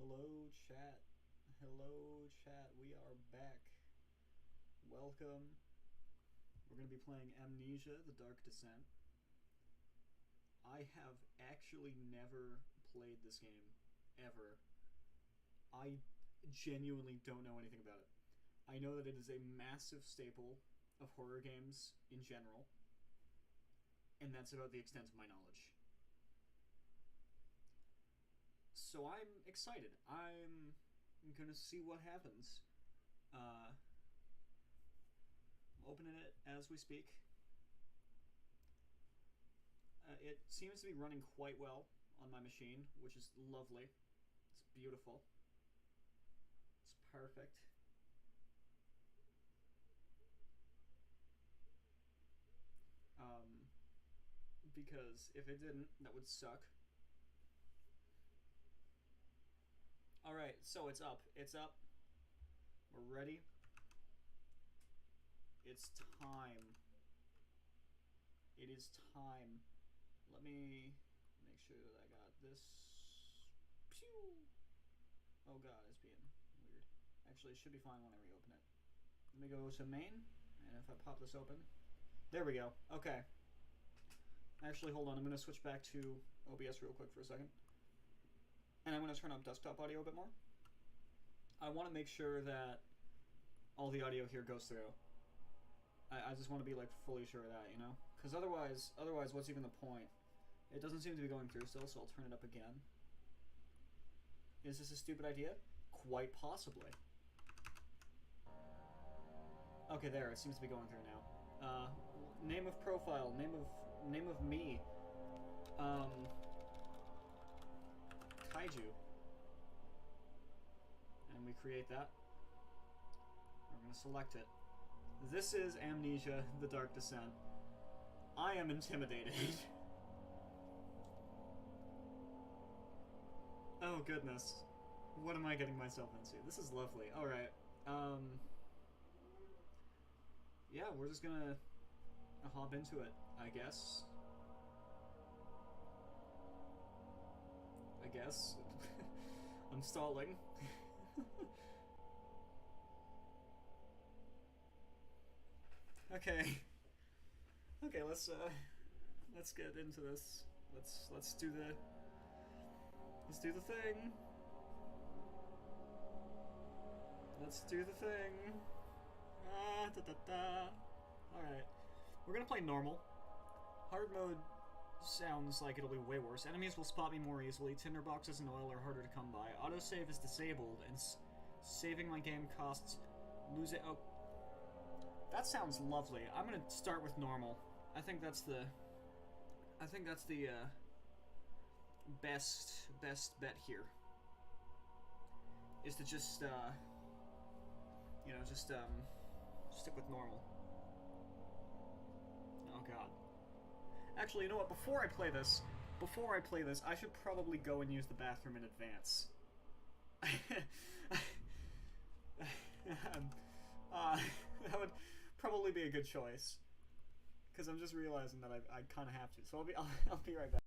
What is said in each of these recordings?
Hello, chat. Hello, chat. We are back. Welcome. We're going to be playing Amnesia, The Dark Descent. I have actually never played this game, ever. I genuinely don't know anything about it. I know that it is a massive staple of horror games in general, and that's about the extent of my knowledge. So I'm excited. I'm gonna see what happens. Opening it as we speak. It seems to be running quite well on my machine, which is lovely. It's beautiful. It's perfect. Because if it didn't, that would suck. Alright, so it's up. It's up. We're ready. It's time. It is time. Let me make sure that I got this. Pew! Oh god, it's being weird. Actually, it should be fine when I reopen it. Let me go to main, and if I pop this open. There we go. Okay. Actually, hold on. I'm going to switch back to OBS real quick for a second. And I'm going to turn up desktop audio a bit more. I want to make sure that all the audio here goes through. I just want to be like fully sure of that, you know? Because otherwise, what's even the point? It doesn't seem to be going through still, so I'll turn it up again. Is this a stupid idea? Quite possibly. Okay, there. It seems to be going through now. Name of profile. Name of me. Kaiju. And we create that. We're gonna select it. This is Amnesia, The Dark Descent. I am intimidated. Oh goodness. What am I getting myself into? This is lovely. Alright. Yeah, we're just gonna hop into it, I guess. I'm stalling. Okay. Okay, let's get into this. Let's do the thing. Let's do the thing. Ah, da da da. Alright. We're gonna play normal. Hard mode sounds like it'll be way worse. Enemies will spot me more easily. Tinderboxes and oil are harder to come by. Autosave is disabled, and saving my game costs lose it. Oh, that sounds lovely. I'm gonna start with normal. I think that's the best bet here. Is to just stick with normal. Oh god. Actually, you know what? Before I play this, I should probably go and use the bathroom in advance. That would probably be a good choice, because I'm just realizing that I kind of have to. So I'll be right back.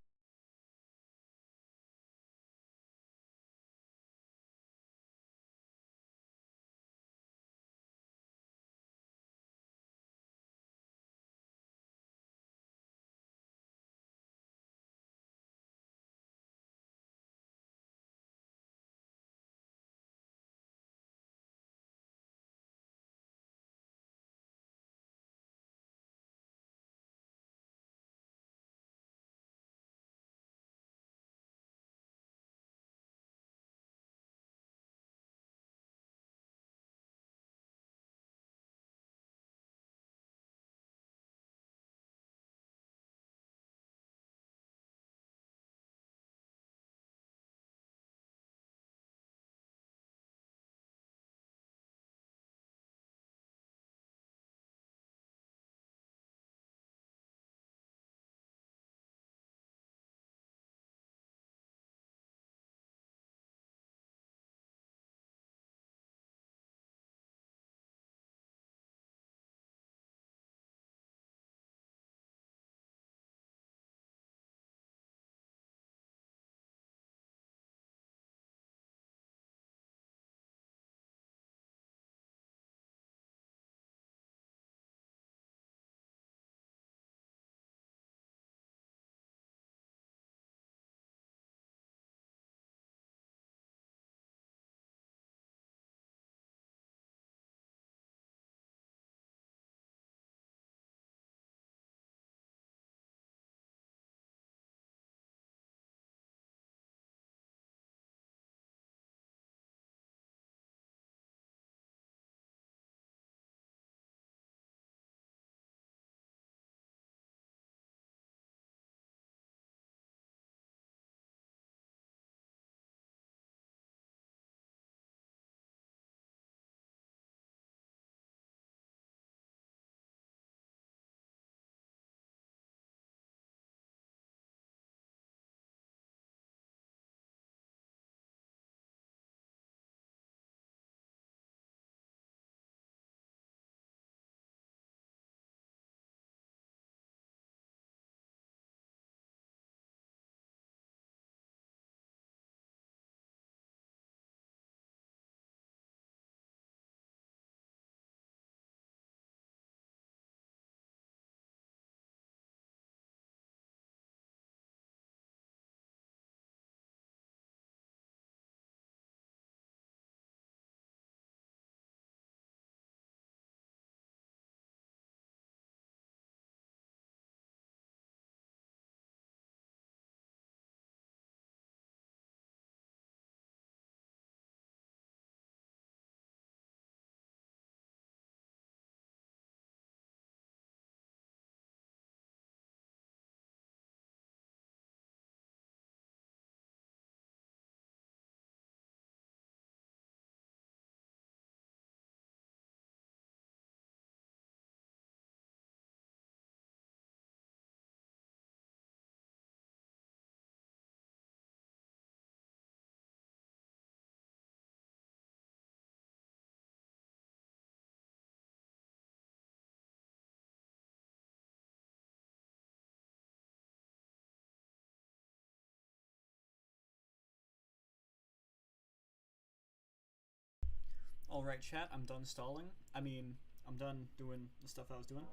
Alright, chat, I'm done stalling. I mean, I'm done doing the stuff I was doing.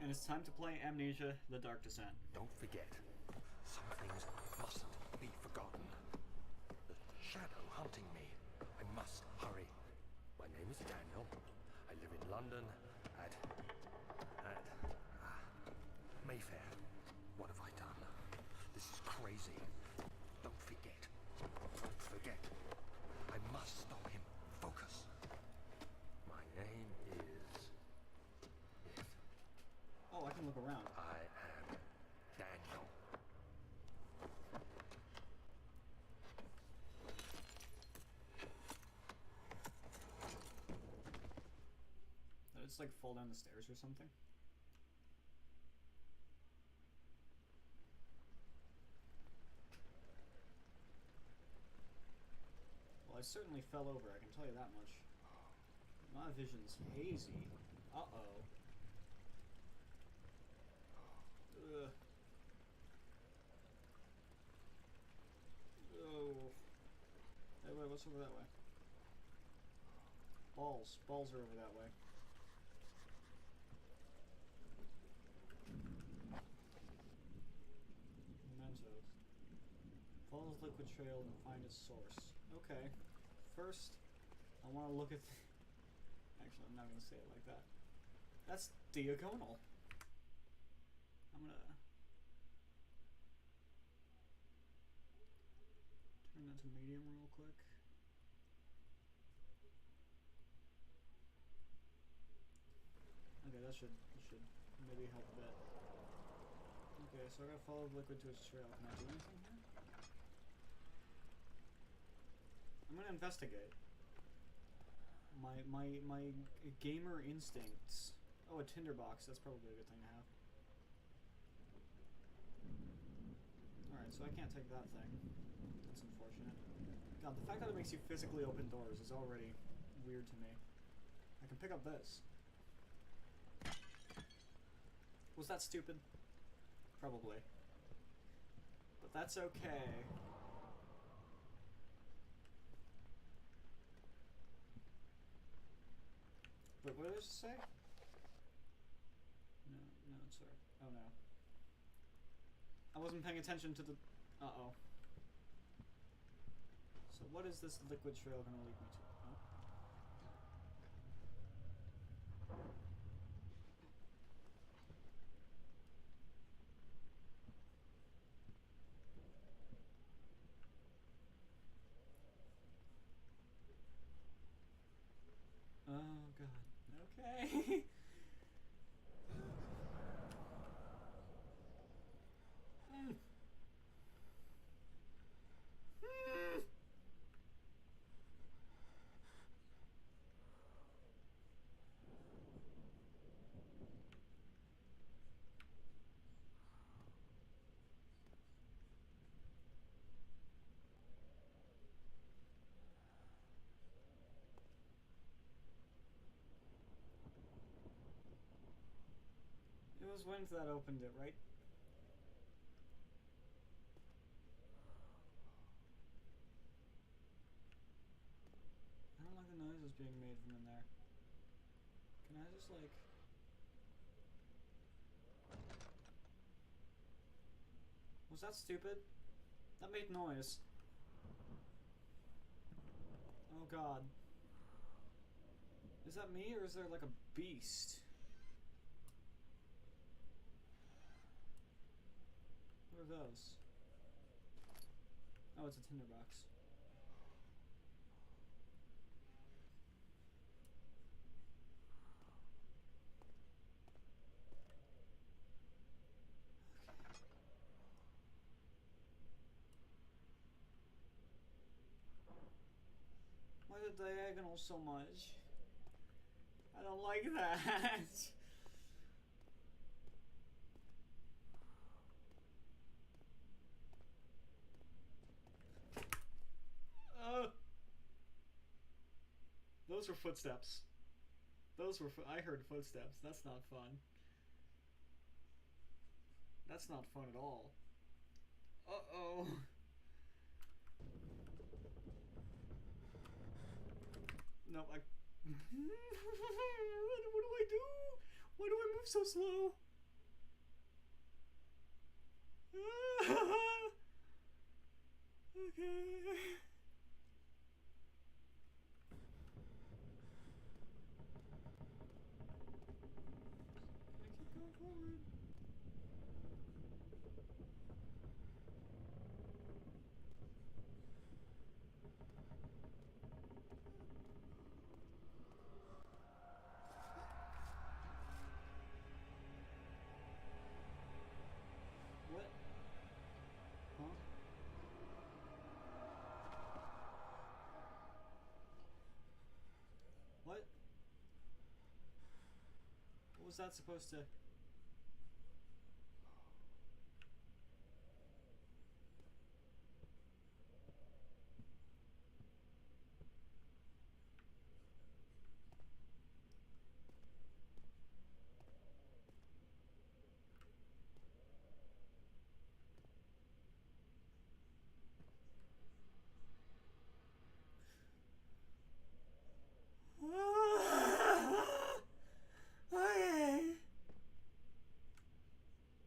And it's time to play Amnesia, The Dark Descent. Don't forget, some things mustn't be forgotten. The shadow hunting me. I must hurry. My name is Daniel. I live in London at Mayfair. What have I done? This is crazy. Don't forget. Don't forget. I must stop him. Focus. My name is... Oh, I can look around. I am Daniel. Did it just like fall down the stairs or something? Well, I certainly fell over, I can tell you that much. My vision's hazy. Uh-oh. Ugh. Oh. Hey, wait, what's over that way? Balls. Balls are over that way. Mementos. Follow the liquid trail and find its source. Okay. First, I want to look at... Actually, I'm not going to say it like that. That's diagonal. I'm going to... turn that to medium real quick. Okay, that should maybe help a bit. Okay, so I gotta follow the liquid to its trail. Can I do anything here? I'm gonna investigate. My gamer instincts. Oh, a tinderbox. That's probably a good thing to have. Alright, so I can't take that thing. That's unfortunate. God, the fact that it makes you physically open doors is already weird to me. I can pick up this. Was that stupid? Probably. But that's okay. Wait, what does it say? No, sir. Oh no. I wasn't paying attention to the... Uh-oh. So what is this liquid trail gonna lead me to? Oh. Oh god. Okay. It was Wins that opened it, right? I don't like the noises being made from in there. Can I just like... Was that stupid? That made noise. Oh god. Is that me or is there like a beast? What are those? Oh, it's a tinderbox. Why the diagonal so much? I don't like that. Those were footsteps. Those were I heard footsteps. That's not fun. That's not fun at all. Uh-oh. No, What do I do? Why do I move so slow? Okay. I keep going forward. What? Huh? What? What was that supposed to...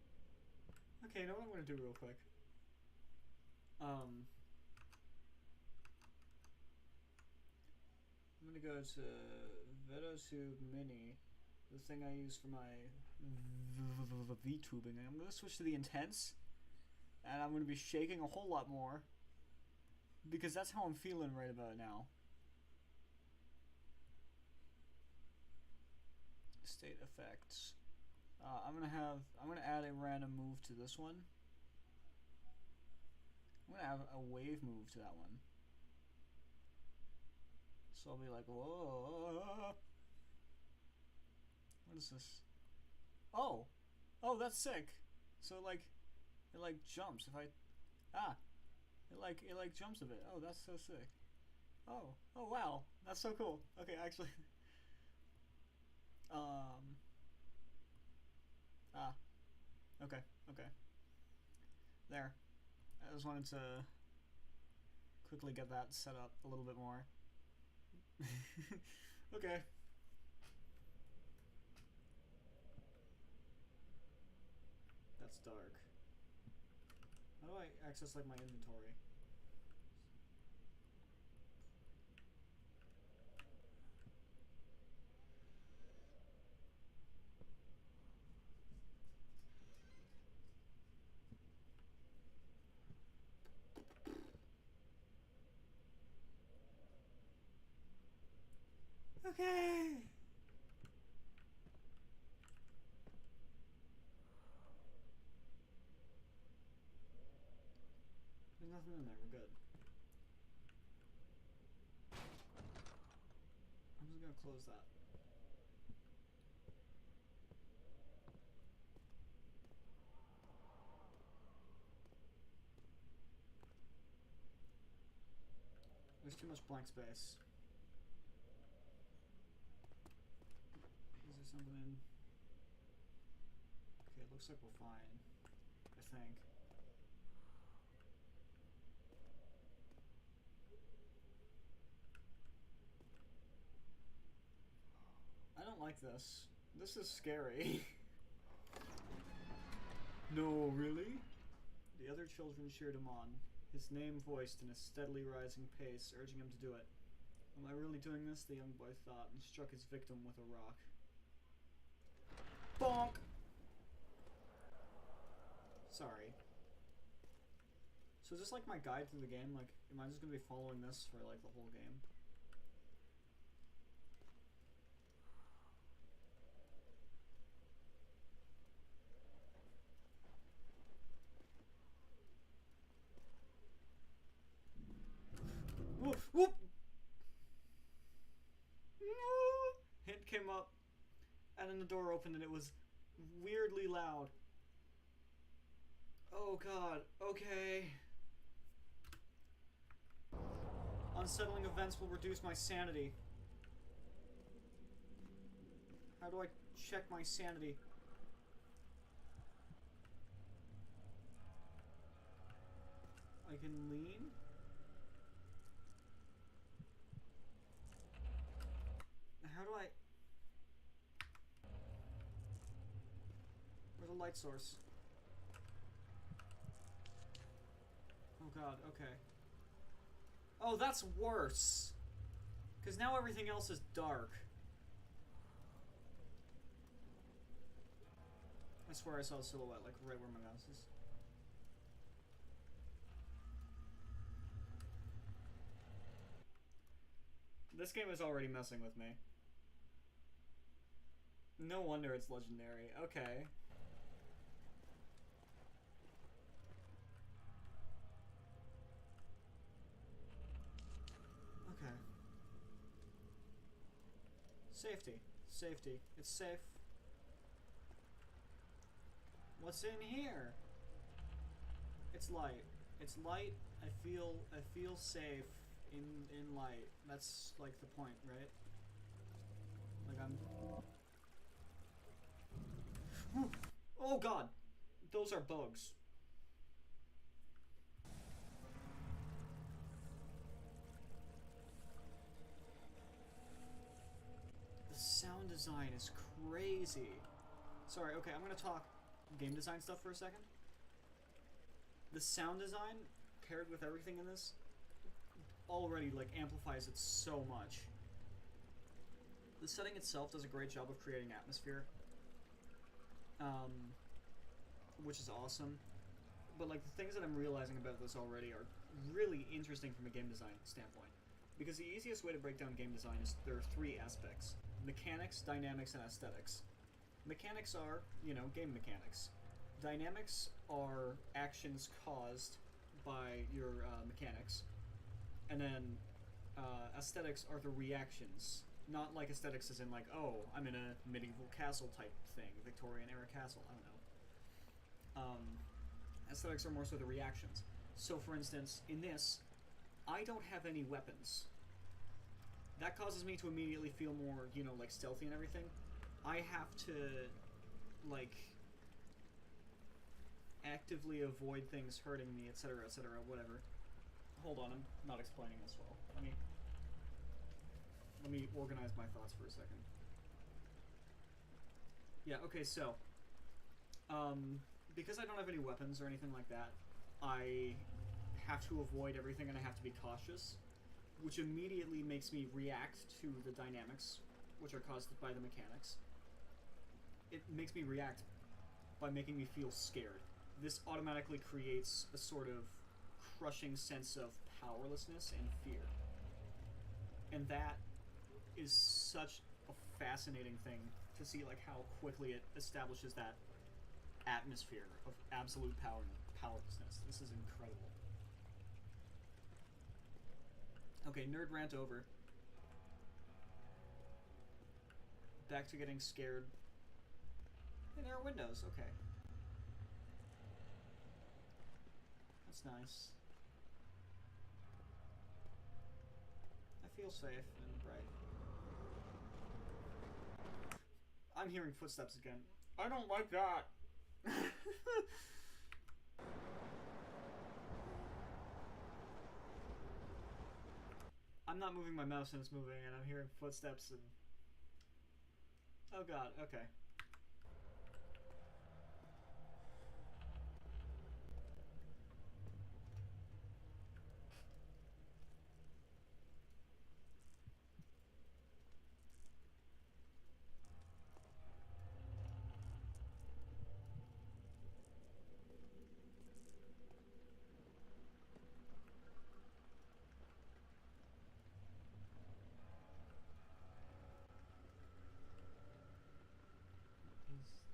Okay. Okay, you know what I'm gonna do real quick? I'm gonna go to VedaTube Mini, the thing I use for my VTubing, and I'm gonna switch to the intense, and I'm gonna be shaking a whole lot more, because that's how I'm feeling right about now. State effects. I'm gonna add a random move to this one. I'm gonna add a wave move to that one. So I'll be like, whoa. What is this? Oh, that's sick. So it like jumps if I, it like jumps a bit. Oh, that's so sick. Oh wow, that's so cool. Okay, actually, okay. There. I just wanted to quickly get that set up a little bit more. Okay. That's dark. How do I access like my inventory? Okay. There's nothing in there. We're good. I'm just gonna close that. There's too much blank space. Is there something in? Okay, it looks like we're fine. I think. I don't like this. This is scary. No, really? The other children cheered him on, his name voiced in a steadily rising pace, urging him to do it. Am I really doing this? The young boy thought, and struck his victim with a rock. Bonk! Sorry. So is this like my guide through the game? Like, am I just gonna be following this for like the whole game? Whoop! Whoop! Hint came up, and then the door opened, and it was weirdly loud. Oh god, okay. Unsettling events will reduce my sanity. How do I check my sanity? I can lean? light source. Oh god, okay. Oh, that's worse! Because now everything else is dark. I swear I saw a silhouette, like, right where my mouse is. This game is already messing with me. No wonder it's legendary. Okay. Okay. Safety. Safety. It's safe. What's in here? It's light. It's light. I feel safe in light. That's like the point, right? Like I'm Oh god. Those are bugs. The sound design is crazy. Sorry, okay, I'm gonna talk game design stuff for a second. The sound design, paired with everything in this, already like amplifies it so much. The setting itself does a great job of creating atmosphere, which is awesome. But like the things that I'm realizing about this already are really interesting from a game design standpoint. Because the easiest way to break down game design is there are three aspects: mechanics, dynamics, and aesthetics. Mechanics are, you know, game mechanics. Dynamics are actions caused by your mechanics. And then aesthetics are the reactions. Not like aesthetics as in like, oh, I'm in a medieval castle type thing, Victorian era castle, I don't know. Aesthetics are more so the reactions. So for instance, in this, I don't have any weapons. That causes me to immediately feel more, you know, like stealthy and everything. I have to, like, actively avoid things hurting me, etc., whatever. Hold on, I'm not explaining this well. Let me organize my thoughts for a second. Yeah, okay, so, because I don't have any weapons or anything like that, I have to avoid everything and I have to be cautious, which immediately makes me react to the dynamics, which are caused by the mechanics. It makes me react by making me feel scared. This automatically creates a sort of crushing sense of powerlessness and fear. And that is such a fascinating thing to see, like, how quickly it establishes that atmosphere of absolute powerlessness. This is incredible. Okay, nerd rant over. Back to getting scared. Hey, there are windows, okay. That's nice. I feel safe and bright. I'm hearing footsteps again. I don't like that. I'm not moving my mouse and it's moving and I'm hearing footsteps and... Oh god, okay.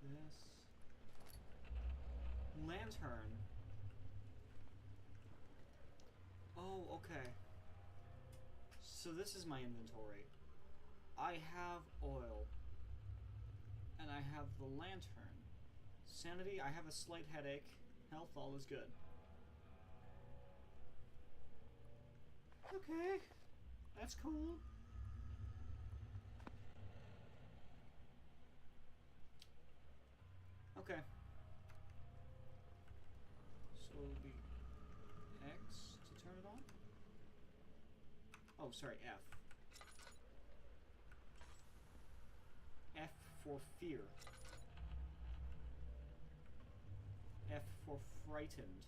This lantern. Oh, okay. So this is my inventory. I have oil. And I have the lantern. Sanity, I have a slight headache. Health, all is good. Okay. That's cool. Okay. So it'll be X to turn it on? Oh, sorry, F. F for fear. for frightened.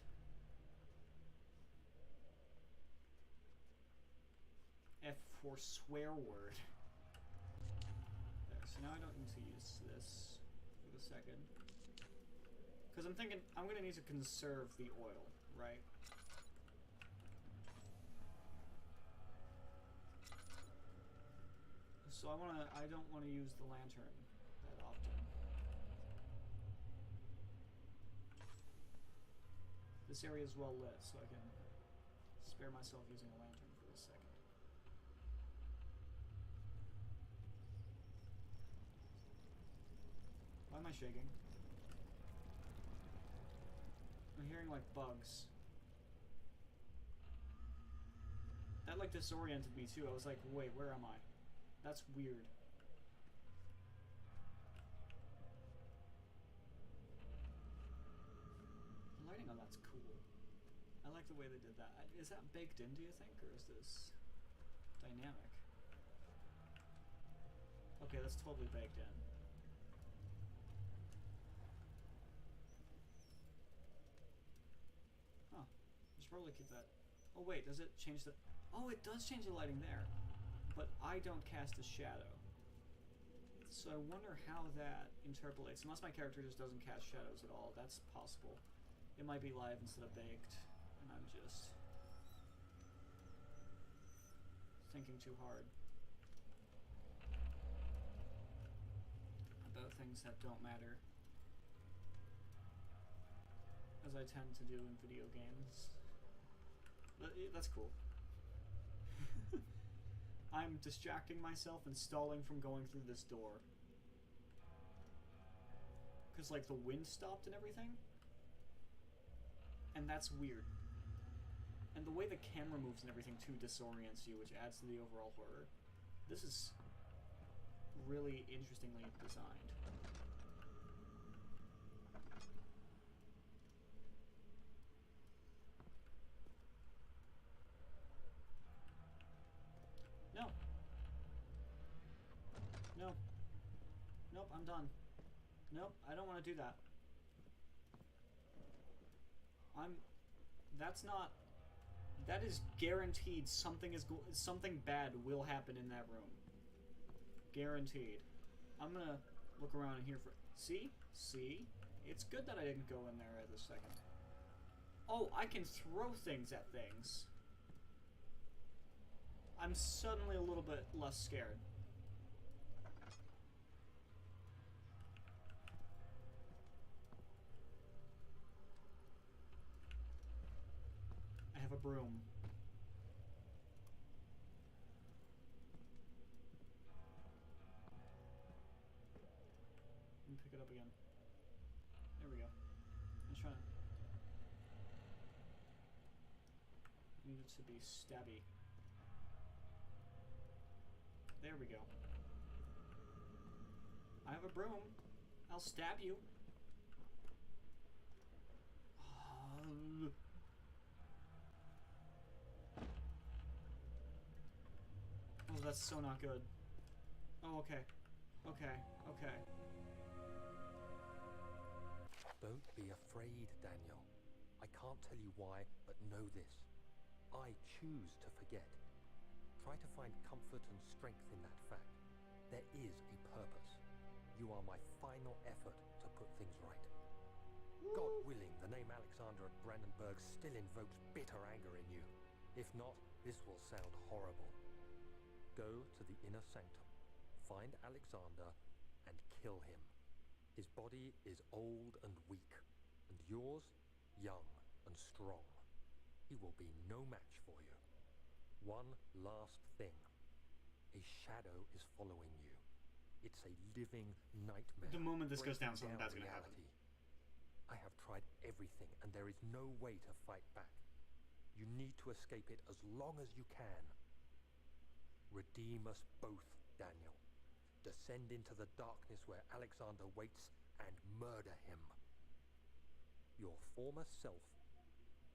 F for swear word. There, so now I don't need to use this for the second. Because I'm thinking I'm going to need to conserve the oil, right? So I don't want to use the lantern that often. This area is well lit, so I can spare myself using a lantern for a second. Why am I shaking? I'm hearing like bugs. That like disoriented me too. I was like, wait, where am I? That's weird. The lighting on that's cool. I like the way they did that. Is that baked in, do you think, or is this dynamic? Okay, that's totally baked in. Huh. I should probably keep that. Oh wait, does it change the... Oh, it does change the lighting there. But I don't cast a shadow. So I wonder how that interpolates. Unless my character just doesn't cast shadows at all. That's possible. It might be live instead of baked. And I'm just... thinking too hard. About things that don't matter. As I tend to do in video games. But that's cool. I'm distracting myself and stalling from going through this door. Because, like, the wind stopped and everything. And that's weird. And the way the camera moves and everything, too, disorients you, which adds to the overall horror. This is really interestingly designed. No. No. Nope, I'm done. Nope, I don't want to do that. That's not... That is guaranteed something bad will happen in that room. Guaranteed. I'm gonna look around in here for... See? See? It's good that I didn't go in there at this second. Oh, I can throw things at things. I'm suddenly a little bit less scared. I have a broom. Let me pick it up again. There we go. I'm trying to... I need it to be stabby. There we go. I have a broom. I'll stab you. Oh, that's so not good. Oh, okay. Okay. Okay. Don't be afraid, Daniel. I can't tell you why, but know this. I choose to forget. Try to find comfort and strength in that fact. There is a purpose. You are my final effort to put things right. God willing, the name Alexander of Brandenburg still invokes bitter anger in you. If not, this will sound horrible. Go to the inner sanctum, find Alexander, and kill him. His body is old and weak, and yours, young and strong. He will be no match for you. One last thing. A shadow is following you. It's a living nightmare. The moment this goes down, something bad's gonna happen. I have tried everything, and there is no way to fight back. You need to escape it as long as you can. Redeem us both, Daniel. Descend into the darkness where Alexander waits and murder him. Your former self,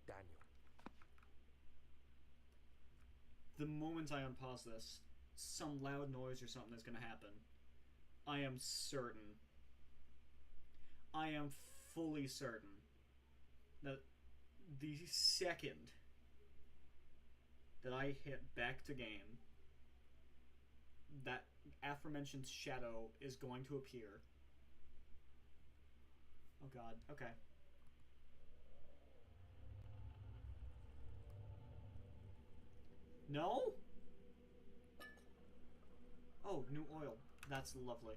Daniel. The moment I unpause this, some loud noise or something is gonna happen. I am certain. I am fully certain. that the second that I hit back to game, that aforementioned shadow is going to appear. Oh god, okay. No? Oh, new oil. That's lovely.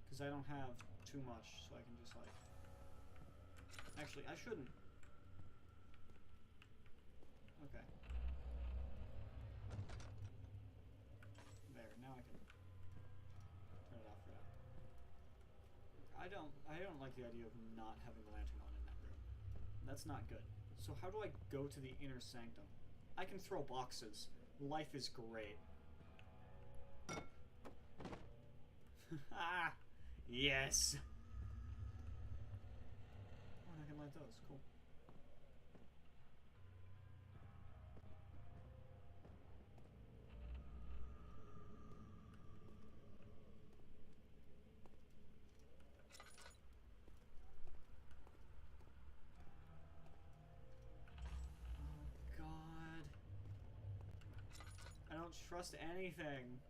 Because I don't have too much, so I can just, like... Actually, I shouldn't. Okay. There, now I can turn it off for now. I don't like the idea of not having the lantern on in that room. That's not good. So how do I go to the inner sanctum? I can throw boxes. Life is great. Ah! Yes! Oh, and I can light those. Cool. Oh, God. I don't trust anything.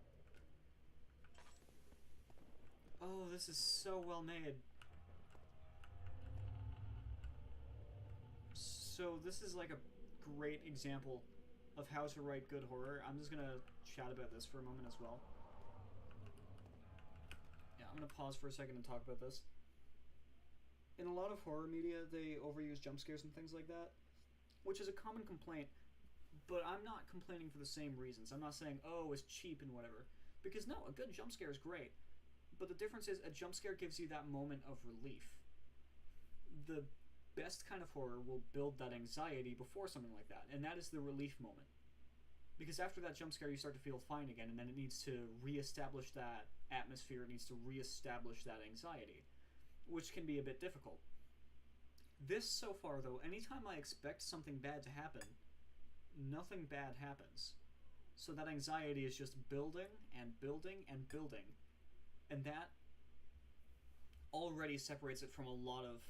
Oh, this is so well made. So this is like a great example of how to write good horror. I'm just gonna chat about this for a moment as well. Yeah, I'm gonna pause for a second and talk about this. In a lot of horror media, they overuse jump scares and things like that, which is a common complaint, but I'm not complaining for the same reasons. I'm not saying, oh, it's cheap and whatever. Because no, a good jump scare is great. But the difference is a jump scare gives you that moment of relief. The best kind of horror will build that anxiety before something like that, and that is the relief moment. Because after that jump scare, you start to feel fine again, and then it needs to re-establish that atmosphere, it needs to re-establish that anxiety, which can be a bit difficult. This, so far, though, anytime I expect something bad to happen, nothing bad happens. So that anxiety is just building and building and building, and that already separates it from a lot of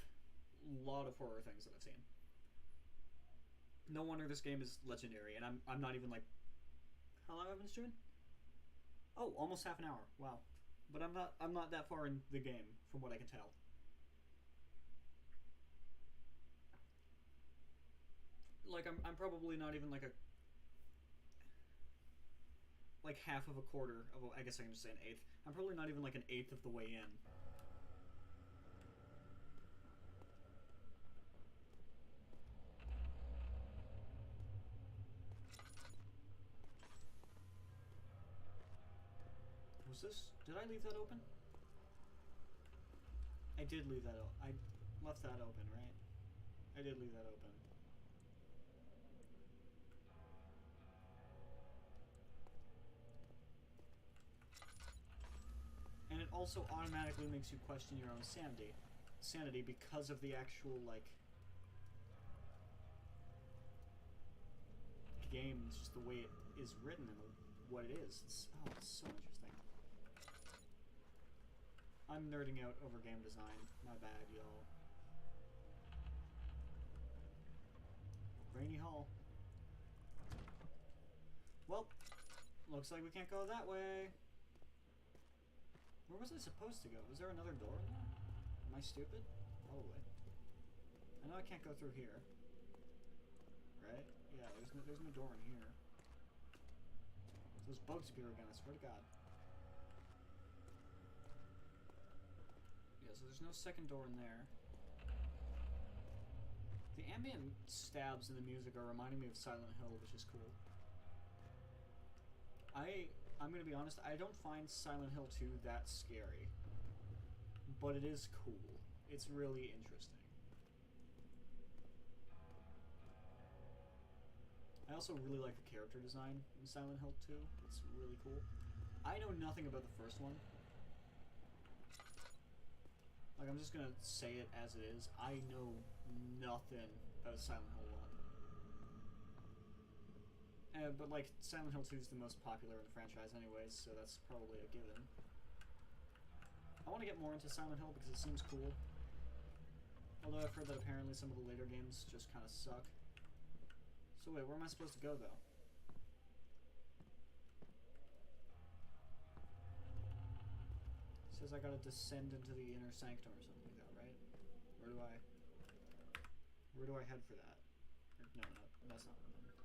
horror things that I've seen. No wonder this game is legendary, and I'm not even like... How long have I been streaming? Oh, almost half an hour. Wow. But I'm not that far in the game, from what I can tell. Like, I'm probably not even like a... like half of a quarter of a, I guess I can just say an eighth. I'm probably not even like an eighth of the way in. Was this... Did I leave that open? I did leave that open. I left that open, right? I did leave that open. And it also automatically makes you question your own sanity because of the actual, like, game, it's just the way it is written and what it is. It's so interesting. I'm nerding out over game design. My bad, y'all. Rainy Hall. Well, looks like we can't go that way. Where was I supposed to go? Was there another door in there? Am I stupid? Probably. I know I can't go through here. Right? Yeah, there's no door in here. Those bugs appear again, I swear to God. Yeah, so there's no second door in there. The ambient stabs in the music are reminding me of Silent Hill, which is cool. I'm gonna be honest, I don't find Silent Hill 2 that scary. But it is cool. It's really interesting. I also really like the character design in Silent Hill 2. It's really cool. I know nothing about the first one. Like, I'm just gonna say it as it is. I know nothing about Silent Hill 1. But, like, Silent Hill 2 is the most popular in the franchise anyways, so that's probably a given. I want to get more into Silent Hill because it seems cool. Although I've heard that apparently some of the later games just kind of suck. So wait, where am I supposed to go though? It says I gotta descend into the inner sanctum or something like that, right? Where do I head for that? Or, no, that's not what I meant.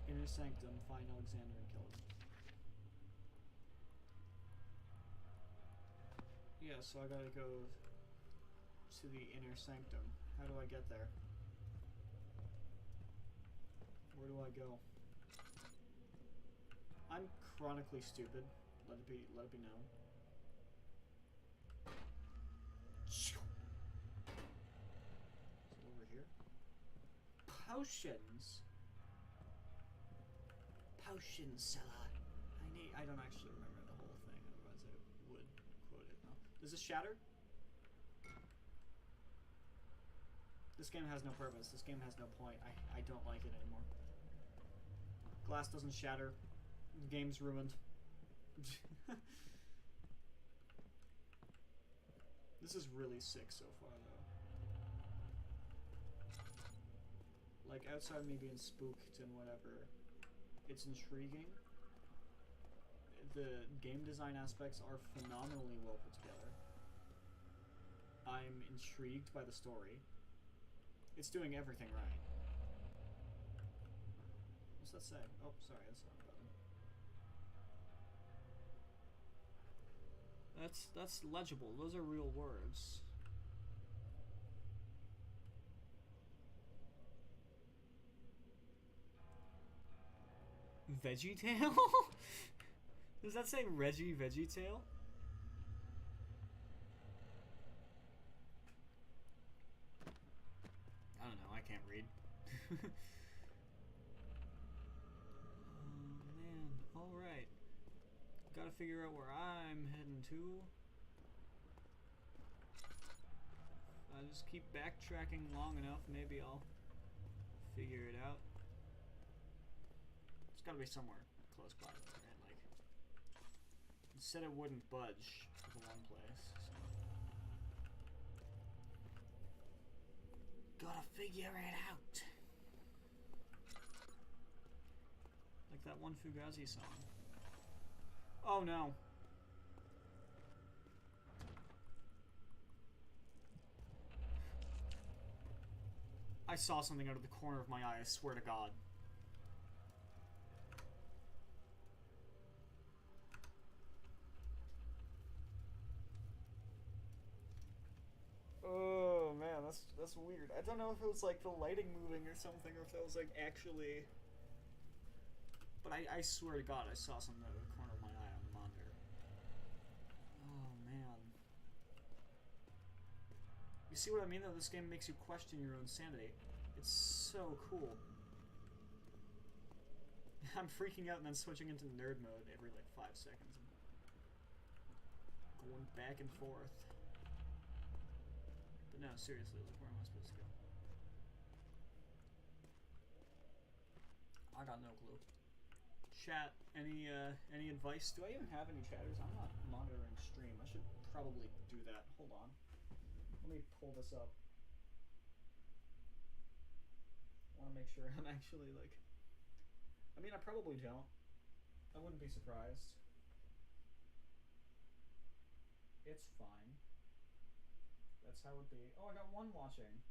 Inner sanctum, find Alexander and kill him. Yeah, so I gotta go to the inner sanctum. How do I get there? Where do I go? I'm chronically stupid. Let it be known. Is it over here? Potions. Potion seller. I don't actually remember the whole thing, otherwise I would quote it. No. Does this shatter? This game has no purpose. This game has no point. I don't like it anymore. Glass doesn't shatter. The game's ruined. This is really sick so far, though. Like, outside me being spooked and whatever, it's intriguing. The game design aspects are phenomenally well put together. I'm intrigued by the story. It's doing everything right. What's that say? Oh, sorry, that's not a button. That's legible. Those are real words. VeggieTale? Does that say Reggie VeggieTale? I don't know, I can't read. Oh man, alright. Gotta figure out where I'm heading to. If I just keep backtracking long enough, maybe I'll figure it out. It's gotta be somewhere close by, right? Like, it said it wouldn't budge to the one place. So. Gotta figure it out. Like that one Fugazi song. Oh no. I saw something out of the corner of my eye, I swear to God. Oh man, that's weird. I don't know if it was like the lighting moving or something, or if that was like actually... But I swear to God, I saw something out of the corner of my eye on the monitor. Oh man. You see what I mean though? This game makes you question your own sanity. It's so cool. I'm freaking out and then switching into nerd mode every like 5 seconds. Going back and forth. But no, seriously, like, where am I supposed to go? I got no clue. Chat, any advice? Do I even have any chatters? I'm not monitoring stream. I should probably do that. Hold on. Let me pull this up. I want to make sure I'm actually, like... I mean, I probably don't. I wouldn't be surprised. It's fine. That's how it be. Oh, I got one watching.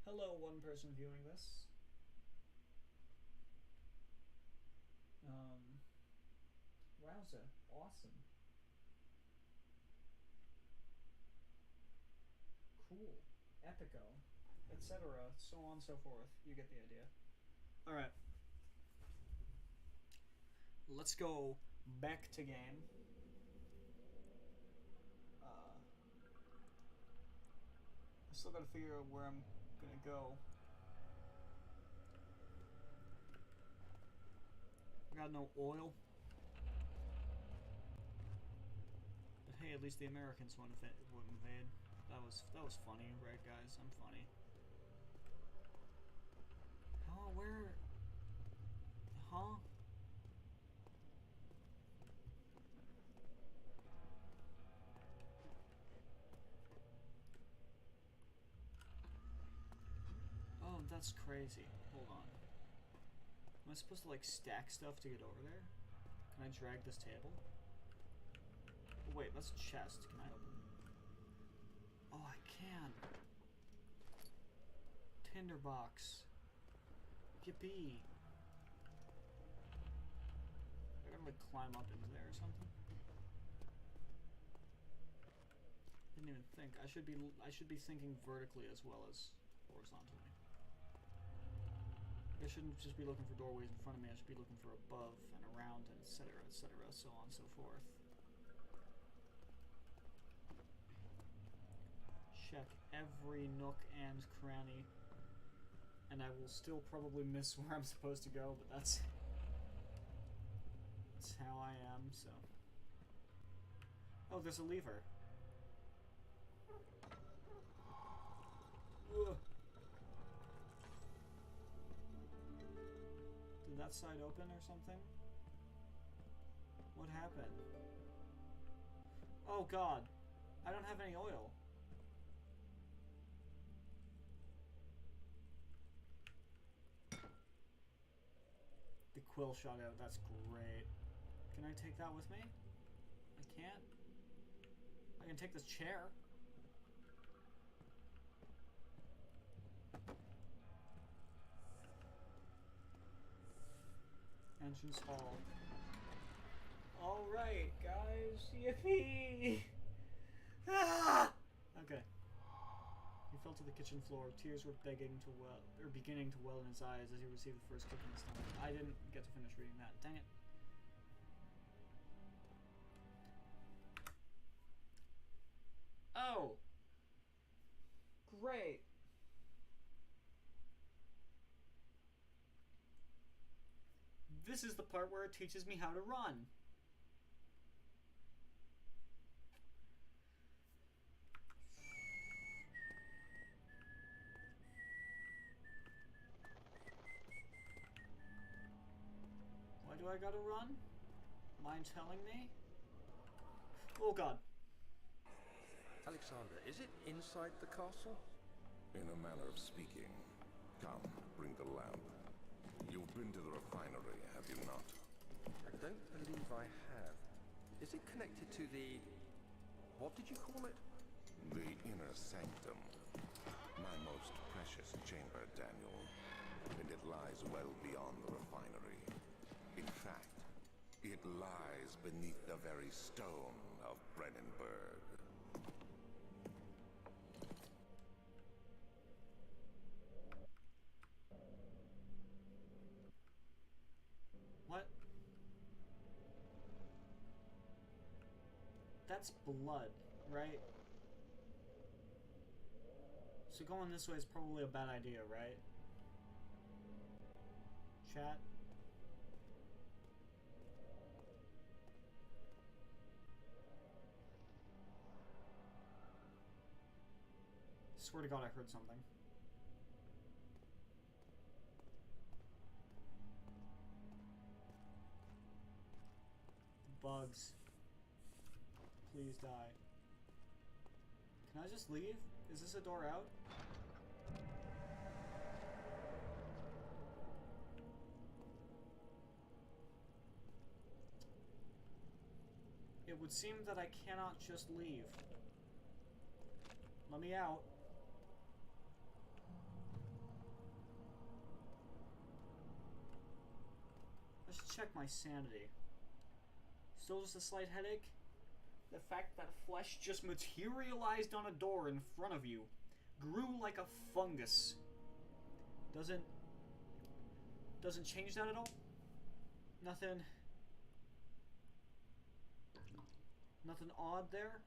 Hello, one person viewing this. Wowza. Awesome. Cool. Epico. Etc. So on and so forth. You get the idea. Alright. Let's go back to game. I still gotta figure out where I'm gonna go. I got no oil. But hey, at least the Americans won't invade. That was funny, right guys? I'm funny. Oh, where... Huh? Oh, that's crazy. Hold on. Am I supposed to, like, stack stuff to get over there? Can I drag this table? Oh, wait, that's a chest. Can I open it? Oh, I can. Tinderbox. Yippee. I gotta, like, climb up into there or something? Didn't even think. I should be thinking vertically as well as horizontally. I shouldn't just be looking for doorways in front of me, I should be looking for above and around and etc., so on and so forth. Check every nook and cranny, and I will still probably miss where I'm supposed to go, but that's how I am, so. Oh, there's a lever. Ugh. Did that side open or something? What happened? Oh god, I don't have any oil. The quill shot out, that's great. Can I take that with me? I can't. I can take this chair. Entrance hall. Alright, guys. Yippee! Ah! Okay. He fell to the kitchen floor. Tears were beginning to well in his eyes as he received the first kick in the stomach. I didn't get to finish reading that. Dang it. Oh! Great. This is the part where it teaches me how to run. Why do I gotta run? Mind telling me? Oh god. Alexander, is it inside the castle? In a manner of speaking. Come, bring the lamp. You've been to the refinery, have you not? I don't believe I have. Is it connected to the... what did you call it? The inner sanctum. My most precious chamber, Daniel. And it lies well beyond the refinery. In fact, it lies beneath the very stone of Brennenburg. What? That's blood, right? So going this way is probably a bad idea, right? Chat? Swear to God, I heard something. Bugs. Please die. Can I just leave? Is this a door out? It would seem that I cannot just leave. Let me out. I should check my sanity. Still just a slight headache? The fact that flesh just materialized on a door in front of you. Grew like a fungus. Doesn't change that at all? Nothing odd there?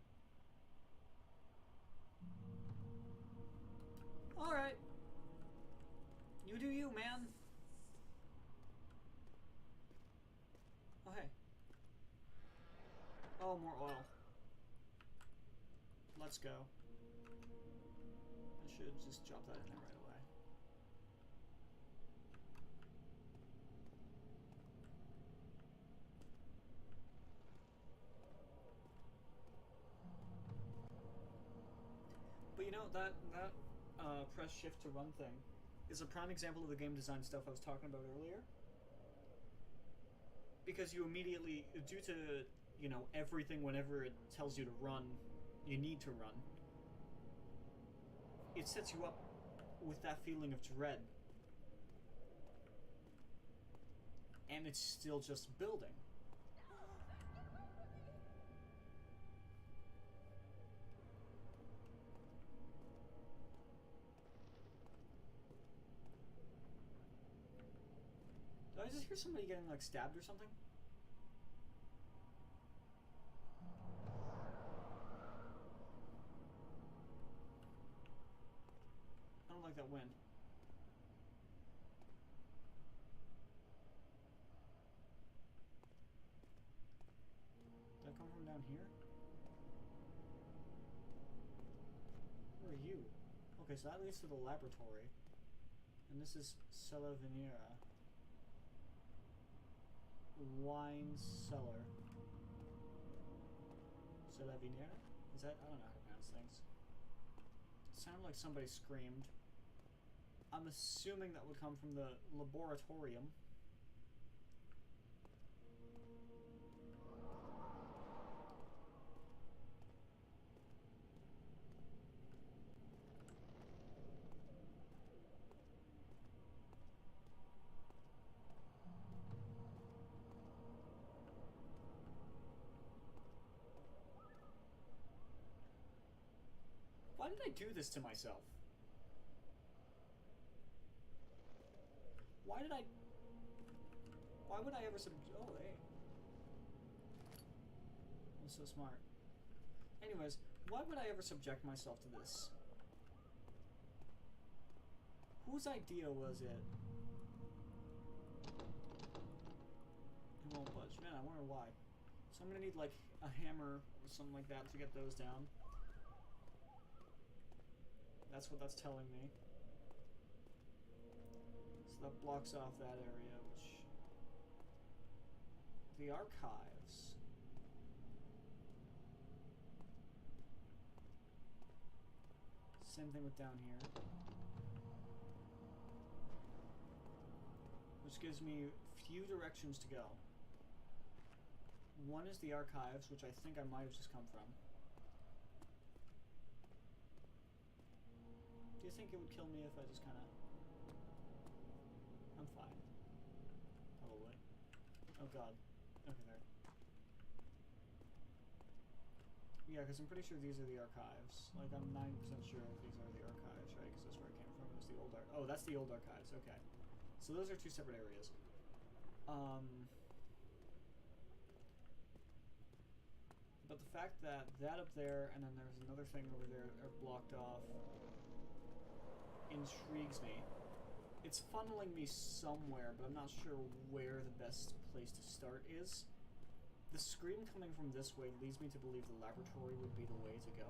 Alright. You do you, man. Oh, hey. Oh, more oil. Let's go. I should just drop that in there right away. know, that press shift to run thing is a prime example of the game design stuff I was talking about earlier. Because you immediately, due to, you know, everything whenever it tells you to run, you need to run, it sets you up with that feeling of dread. And it's still just building. Did I just hear somebody getting, like, stabbed or something? I don't like that wind. Did that come from down here? Where are you? Okay, so that leads to the laboratory. And this is Cella Venera. Wine cellar. Cella Venera? Is that? I don't know how to pronounce things. It sounded like somebody screamed. I'm assuming that would come from the laboratorium. Why did I do this to myself? Why would I ever oh, hey. I'm so smart. Anyways, why would I ever subject myself to this? Whose idea was it? It won't budge. Man, I wonder why. So I'm gonna need, like, a hammer or something like that to get those down. That's what that's telling me. So that blocks off that area, which... The archives. Same thing with down here. Which gives me few directions to go. One is the archives, which I think I might have just come from. Do you think it would kill me if I just kind of... I'm fine. Probably. Oh god. Okay, there. Yeah, because I'm pretty sure these are the archives. Like, I'm 90% sure these are the archives, right? Because that's where I came from. It's the old oh, that's the old archives. Okay. So those are two separate areas. But the fact that that up there and then there's another thing over there are blocked off intrigues me. It's funneling me somewhere, but I'm not sure where the best place to start is. The scream coming from this way leads me to believe the laboratory would be the way to go.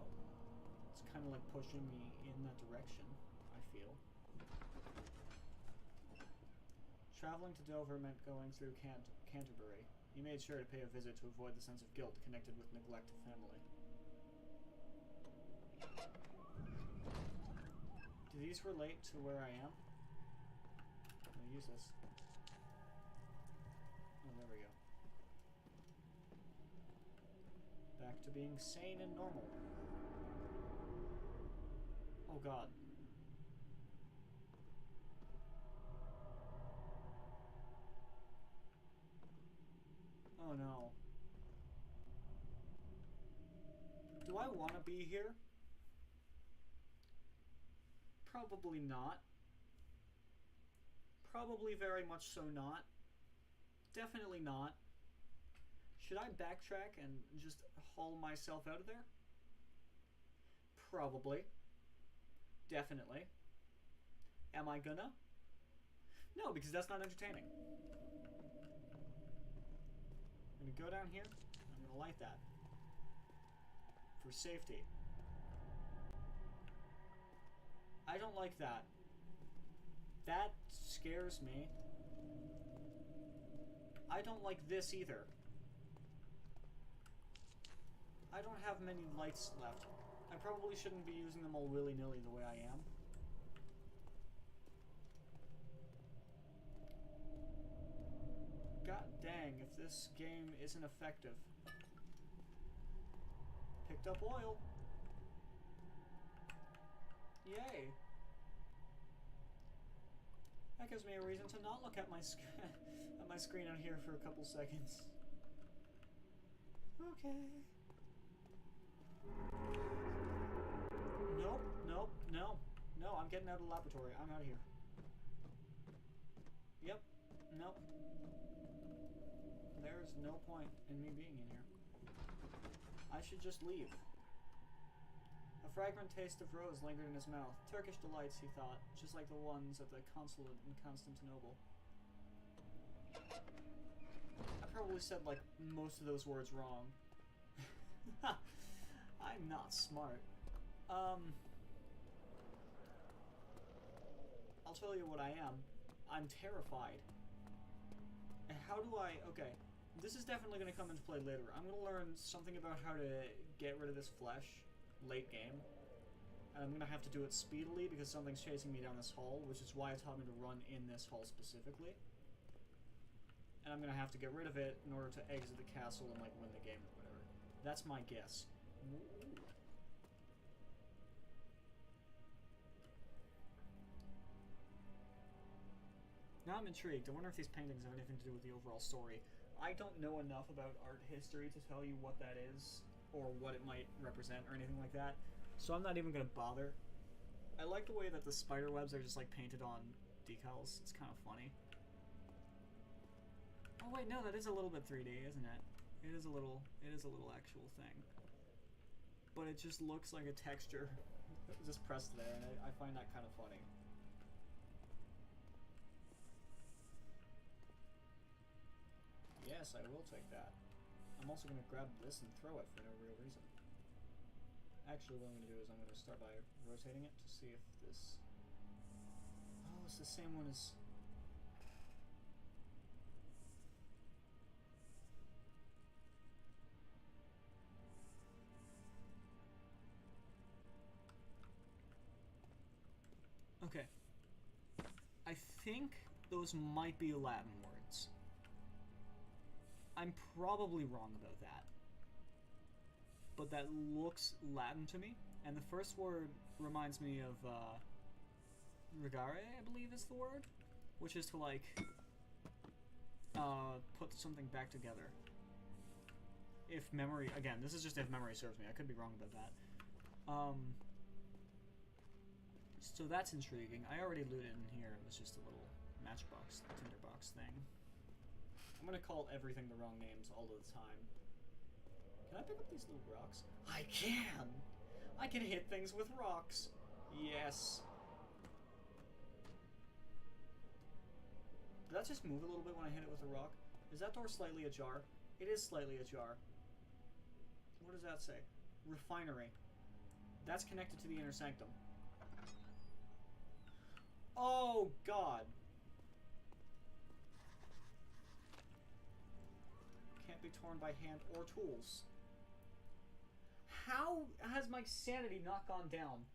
It's kind of like pushing me in that direction, I feel. Traveling to Dover meant going through Canterbury. He made sure to pay a visit to avoid the sense of guilt connected with neglect of family. Do these relate to where I am? I'm gonna use this. Oh, there we go. Back to being sane and normal. Oh god. Oh no. Do I want to be here? Probably not. Probably very much so not. Definitely not. Should I backtrack and just haul myself out of there? Probably. Definitely. Am I gonna? No, because that's not entertaining. I'm gonna go down here. I'm gonna light that. For safety. I don't like that. That scares me. I don't like this either. I don't have many lights left. I probably shouldn't be using them all willy-nilly the way I am. God dang, if this game isn't effective. Picked up oil. Yay. That gives me a reason to not look at my at my screen out here for a couple seconds. Okay. Nope, nope, no. No, I'm getting out of the laboratory. I'm out of here. Yep. Nope. There's no point in me being in here. I should just leave. A fragrant taste of rose lingered in his mouth. Turkish delights, he thought, just like the ones at the consulate in Constantinople. I probably said, like, most of those words wrong. I'm not smart. I'll tell you what I am. I'm terrified. And how do I... Okay, this is definitely going to come into play later. I'm going to learn something about how to get rid of this flesh late game. And I'm going to have to do it speedily because something's chasing me down this hall, which is why it taught me to run in this hall specifically. And I'm going to have to get rid of it in order to exit the castle and, like, win the game or whatever. That's my guess. Now I'm intrigued. I wonder if these paintings have anything to do with the overall story. I don't know enough about art history to tell you what that is, or what it might represent, or anything like that. So I'm not even going to bother. I like the way that the spider webs are just, like, painted on decals. It's kind of funny. Oh wait, no, that is a little bit 3D, isn't it? It is a little actual thing. But it just looks like a texture just pressed there, and I find that kind of funny. Yes, I will take that. I'm also going to grab this and throw it for no real reason. Actually, what I'm going to do is I'm going to start by rotating it to see if this... Oh, it's the same one as... Okay. I think those might be Latin words. I'm probably wrong about that. But that looks Latin to me. And the first word reminds me of, regare, I believe is the word. Which is to, like, put something back together. If memory, again, this is just if memory serves me. I could be wrong about that. So that's intriguing. I already looted in here. It was just a little matchbox, tinderbox thing. I'm gonna call everything the wrong names all of the time. Can I pick up these little rocks? I can! I can hit things with rocks! Yes! Did that just move a little bit when I hit it with a rock? Is that door slightly ajar? It is slightly ajar. What does that say? Refinery. That's connected to the inner sanctum. Oh, God! Can't be torn by hand or tools. How has my sanity not gone down?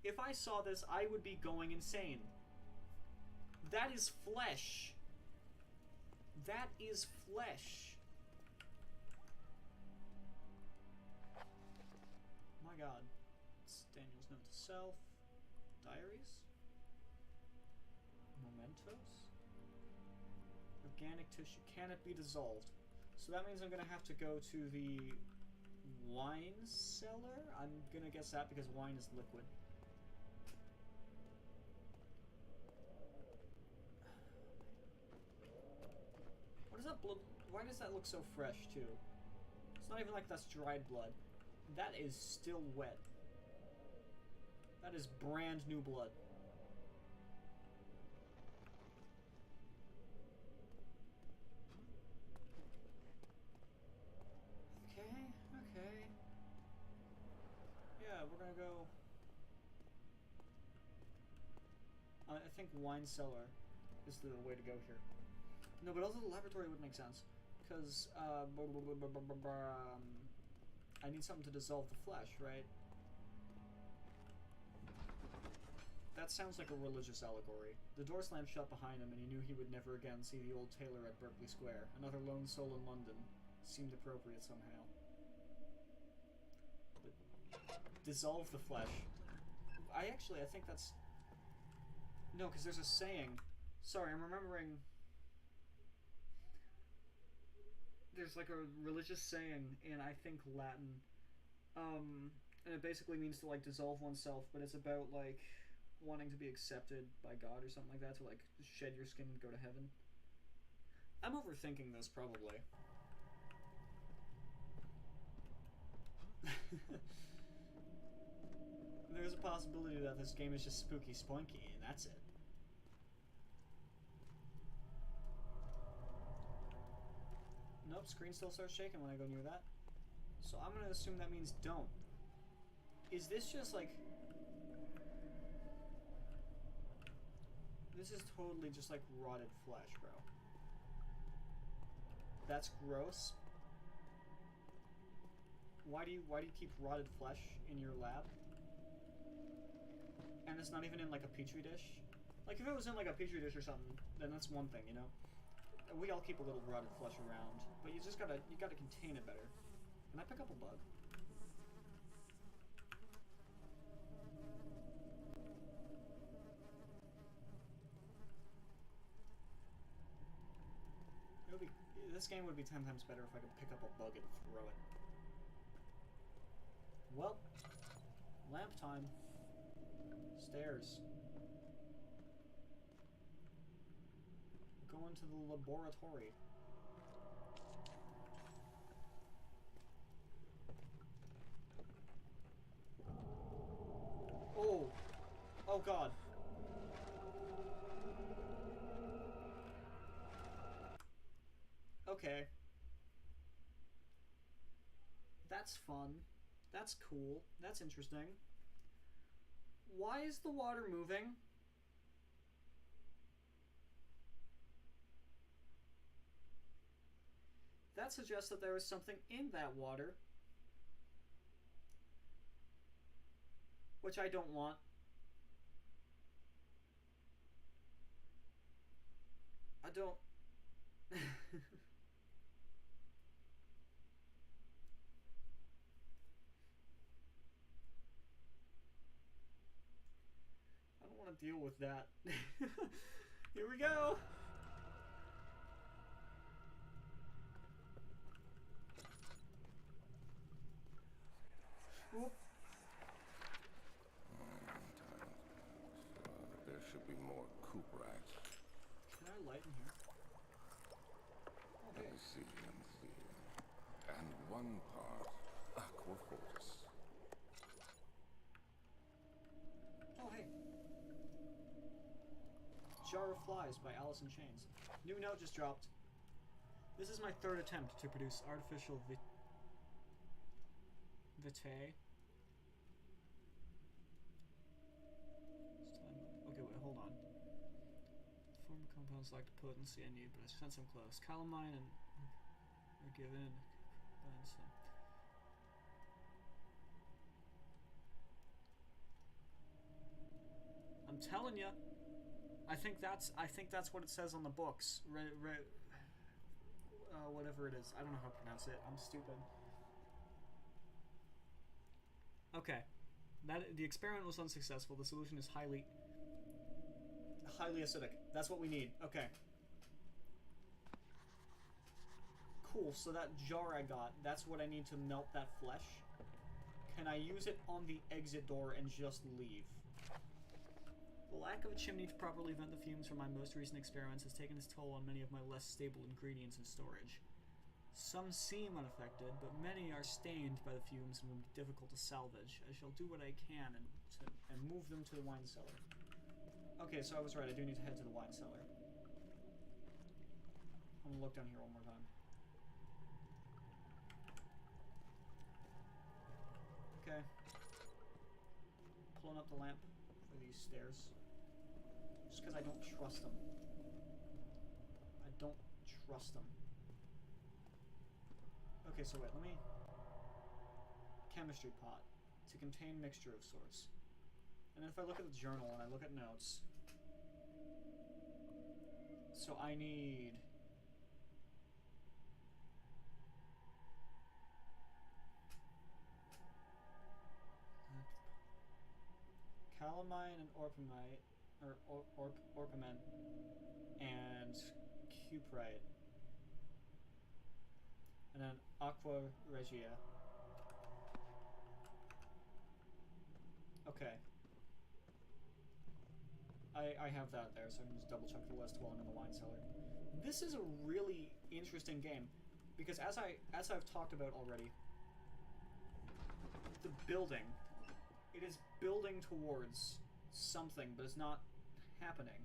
If I saw this, I would be going insane. That is flesh. That is flesh. My God. It's Daniel's note to self. Diaries. Mementos. Organic tissue. Can it be dissolved? So that means I'm going to have to go to the wine cellar? I'm going to guess that because wine is liquid. What does that blood... Why does that look so fresh, too? It's not even like that's dried blood. That is still wet. That is brand new blood. Okay. Yeah, we're gonna go... I think wine cellar is the way to go here. No, but also the laboratory would make sense. Because, I need something to dissolve the flesh, right? That sounds like a religious allegory. The door slammed shut behind him, and he knew he would never again see the old tailor at Berkeley Square. Another lone soul in London. Seemed appropriate somehow. But dissolve the flesh. I think that's... No, because there's a saying. Sorry, I'm remembering... There's like a religious saying in, I think, Latin. And it basically means to, like, dissolve oneself, but it's about, like, wanting to be accepted by God or something like that, to, like, shed your skin and go to heaven. I'm overthinking this, probably. There's a possibility that this game is just spooky spoinky, and that's it. Nope, screen still starts shaking when I go near that. So I'm gonna assume that means don't. Is this just like... This is totally just like rotted flesh, bro. That's gross. Why do you keep rotted flesh in your lab? And it's not even in like a petri dish? Like if it was in like a petri dish or something, then that's one thing, you know? We all keep a little rotted flesh around, but you gotta contain it better. Can I pick up a bug? This game would be 10 times better if I could pick up a bug and throw it. Well, lamp time. Stairs. Go into the laboratory. Oh! Oh god. Okay. That's fun. That's cool. That's interesting. Why is the water moving? That suggests that there is something in that water. Which I don't want. I don't... I don't want to deal with that. Here we go! Whoop. There should be more coop racks. Can I light in here? Oh, hey. I see. And one part aquaforce. Oh, hey. Jar of Flies by Alice in Chains. New note just dropped. This is my third attempt to produce artificial vitae. Okay, wait, hold on. The former compounds lack the potency I need, but I sense I'm close. Calamine and are given some. I'm telling you. I think that's what it says on the books. Whatever it is. I don't know how to pronounce it. I'm stupid. Okay. The experiment was unsuccessful. The solution is highly acidic. That's what we need. Okay. Cool. So that jar I got, that's what I need to melt that flesh. Can I use it on the exit door and just leave? The lack of a chimney to properly vent the fumes from my most recent experiments has taken its toll on many of my less stable ingredients in storage. Some seem unaffected, but many are stained by the fumes and will be difficult to salvage. I shall do what I can and move them to the wine cellar. Okay, so I was right. I do need to head to the wine cellar. I'm gonna look down here one more time. Okay. Pulling up the lamp for these stairs. Just because I don't trust them. I don't trust them. Okay, so wait, let me... Chemistry pot. To contain mixture of sorts. And if I look at the journal and I look at notes, so I need calamine and orpimite, or orpiment, and cuprite, and then aqua regia. Okay. I have that there, so I can just double check the list while I'm in the wine cellar. This is a really interesting game, because as I've talked about already, the building, it is building towards something, but it's not happening.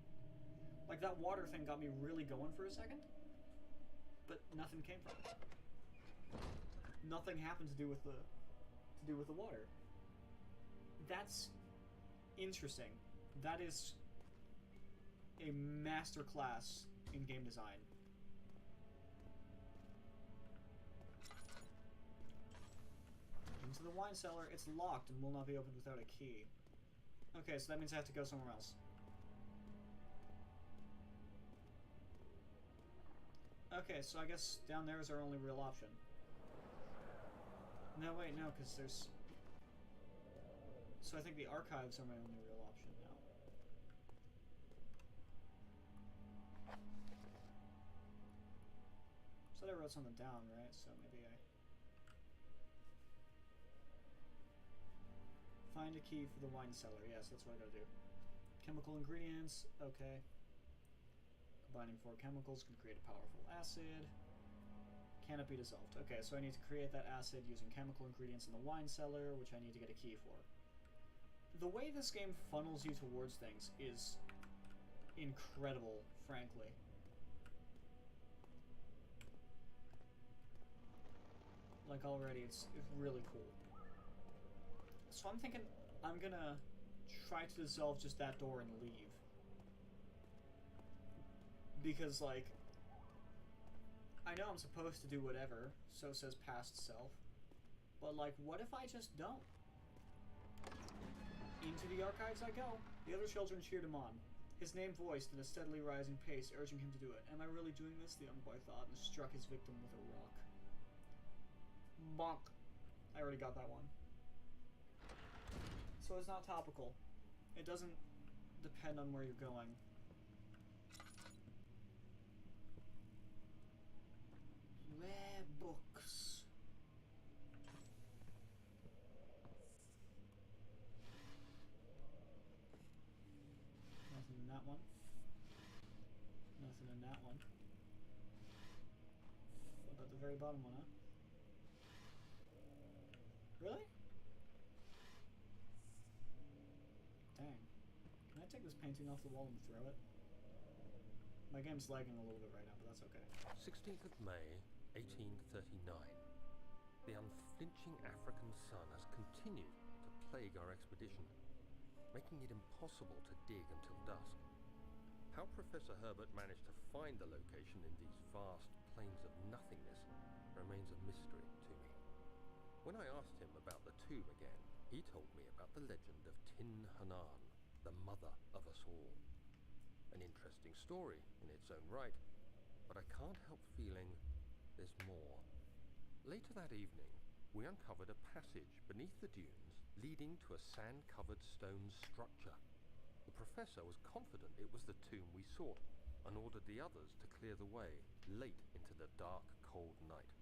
Like, that water thing got me really going for a second, but nothing came from it. Nothing happened to do with the water. That's interesting. That is a masterclass in game design. Into the wine cellar. It's locked and will not be opened without a key. Okay, so that means I have to go somewhere else. Okay, so I guess down there is our only real option. No, wait, no, because there's... So I think the archives are my only real option now. Said I wrote something down, right? So maybe I... Find a key for the wine cellar. Yes, that's what I gotta do. Chemical ingredients. Okay. Combining 4 chemicals can create a powerful acid. Can it be dissolved? Okay, so I need to create that acid using chemical ingredients in the wine cellar, which I need to get a key for. The way this game funnels you towards things is incredible, frankly. Like, already, it's really cool. So I'm thinking I'm gonna try to dissolve just that door and leave. Because, like, I know I'm supposed to do whatever, so says past self. But, like, what if I just don't? Into the archives I go. The other children cheered him on. His name voiced at a steadily rising pace, urging him to do it. Am I really doing this? The young boy thought, and struck his victim with a rock. Bonk. I already got that one. So it's not topical. It doesn't depend on where you're going. Rare books. Nothing in that one. Nothing in that one. What about the very bottom one, huh? Really? Dang. Can I take this painting off the wall and throw it? My game's lagging a little bit right now, but that's okay. 16th of May, 1839. The unflinching African sun has continued to plague our expedition, making it impossible to dig until dusk. How Professor Herbert managed to find the location in these vast plains of nothingness remains a mystery to me. When I asked him about the tomb again, he told me about the legend of Tin Hanan, the mother of us all. An interesting story in its own right, but I can't help feeling there's more. Later that evening, we uncovered a passage beneath the dunes leading to a sand-covered stone structure. The professor was confident it was the tomb we sought and ordered the others to clear the way late into the dark, cold night.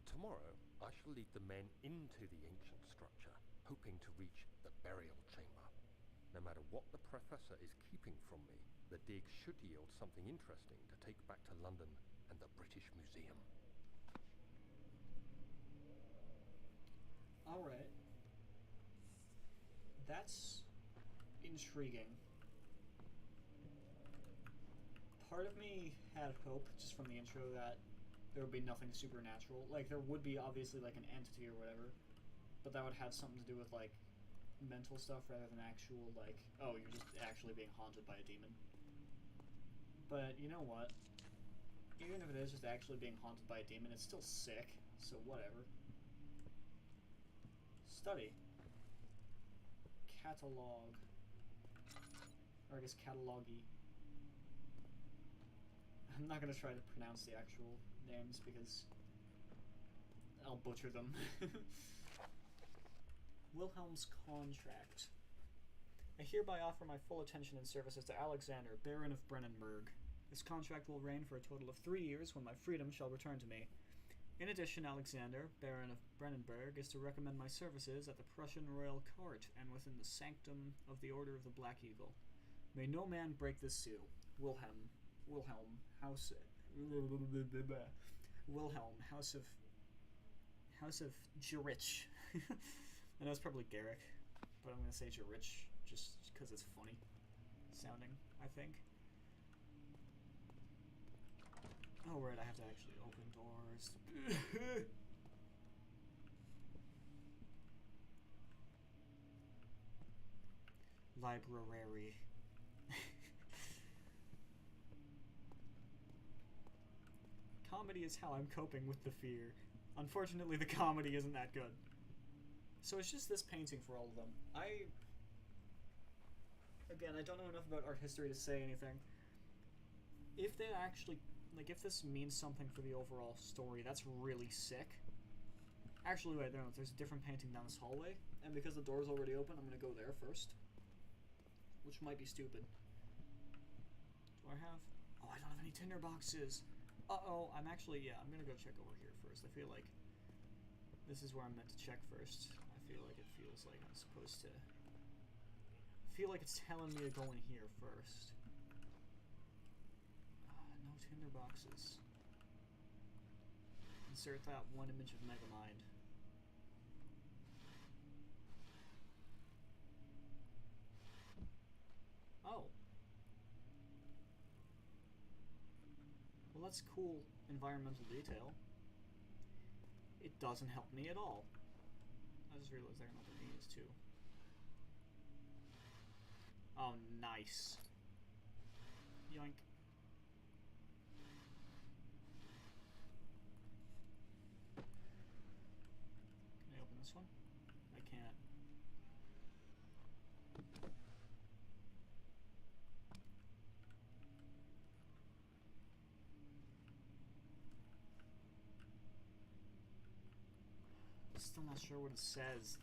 Tomorrow, I shall lead the men into the ancient structure, hoping to reach the burial chamber. No matter what the professor is keeping from me, the dig should yield something interesting to take back to London and the British Museum. Alright. That's intriguing. Part of me had hope, just from the intro, that there would be nothing supernatural. Like, there would be, obviously, like, an entity or whatever, but that would have something to do with, like, mental stuff rather than actual, like, oh, you're just actually being haunted by a demon. But, you know what? Even if it is just actually being haunted by a demon, it's still sick, so whatever. Study. catalog. Or I guess catalogy. I'm not gonna try to pronounce the actual names because I'll butcher them. Wilhelm's contract. I hereby offer my full attention and services to Alexander, Baron of Brennenburg. This contract will reign for a total of 3 years when my freedom shall return to me. In addition, Alexander, Baron of Brennenburg, is to recommend my services at the Prussian royal court and within the sanctum of the Order of the Black Eagle. May no man break this seal. Wilhelm, House of Jurich. I know it's probably Garrick, but I'm gonna say Jurich just because it's funny sounding, I think. Oh, right, I have to actually open doors. Library. Comedy is how I'm coping with the fear. Unfortunately, the comedy isn't that good. So it's just this painting for all of them. Again, I don't know enough about art history to say anything. If they actually, like, if this means something for the overall story, that's really sick. Actually, wait, no, there's a different painting down this hallway, and because the door's already open, I'm gonna go there first. Which might be stupid. Do I have... Oh, I don't have any tinder boxes! Uh-oh, I'm actually, yeah, I'm gonna go check over here first. I feel like this is where I'm meant to check first. I feel like it feels like I'm supposed to... I feel like it's telling me to go in here first. No tinder boxes. Insert that one image of Megamind. Oh. Well, that's cool environmental detail. It doesn't help me at all. I just realized I can open these too. Oh, nice. Yoink. Can I open this one? I can't. Still not sure what it says.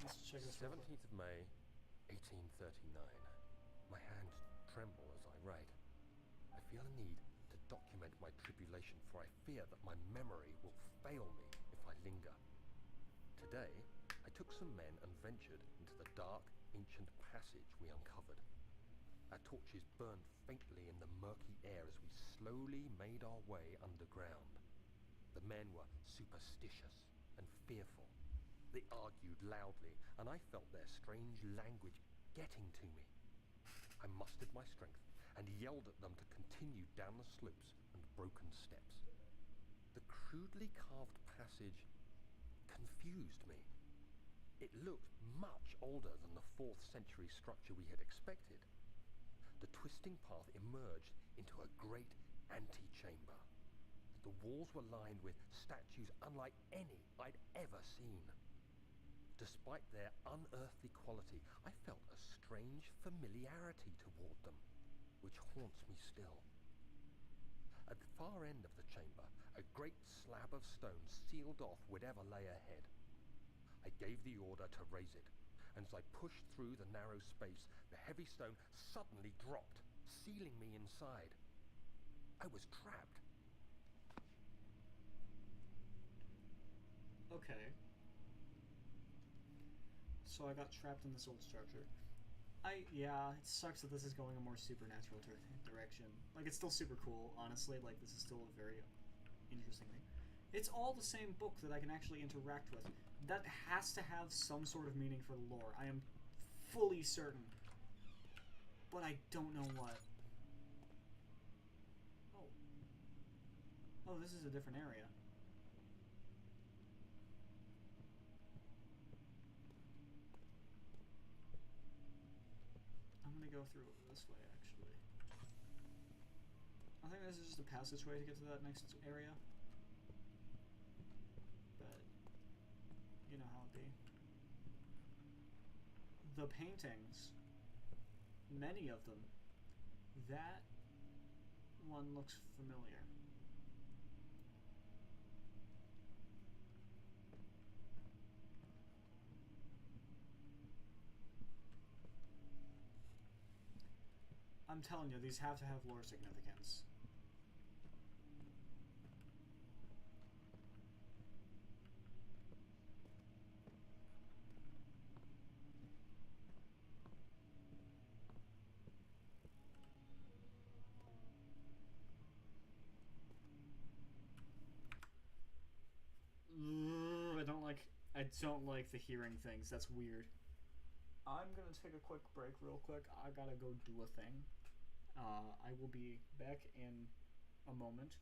Let's check this out. 17th of May, 1839. My hands tremble as I write. I feel a need to document my tribulation, for I fear that my memory will fail me if I linger. Today, I took some men and ventured into the dark, ancient passage we uncovered. Our torches burned faintly in the murky air as we slowly made our way underground. The men were superstitious and fearful. They argued loudly, and I felt their strange language getting to me. I mustered my strength and yelled at them to continue down the slopes and broken steps. The crudely carved passage confused me. It looked much older than the 4th century structure we had expected. The twisting path emerged into a great antechamber. The walls were lined with statues unlike any I'd ever seen. Despite their unearthly quality, I felt a strange familiarity toward them, which haunts me still. At the far end of the chamber, a great slab of stone sealed off whatever lay ahead. I gave the order to raise it, and as I pushed through the narrow space, the heavy stone suddenly dropped, sealing me inside. I was trapped. Okay. So I got trapped in this old structure. Yeah, it sucks that this is going a more supernatural direction. Like, it's still super cool, honestly. Like, this is still a very interesting thing. It's all the same book that I can actually interact with. That has to have some sort of meaning for the lore. I am fully certain. But I don't know what. Oh. Oh, this is a different area. I'm gonna go through this way, actually. I think this is just a passageway to get to that next area. But, you know how it be. the paintings, many of them, that one looks familiar. I'm telling you, these have to have lore significance. I don't like the hearing things. That's weird. I'm gonna take a quick break real quick. I gotta go do a thing. I will be back in a moment.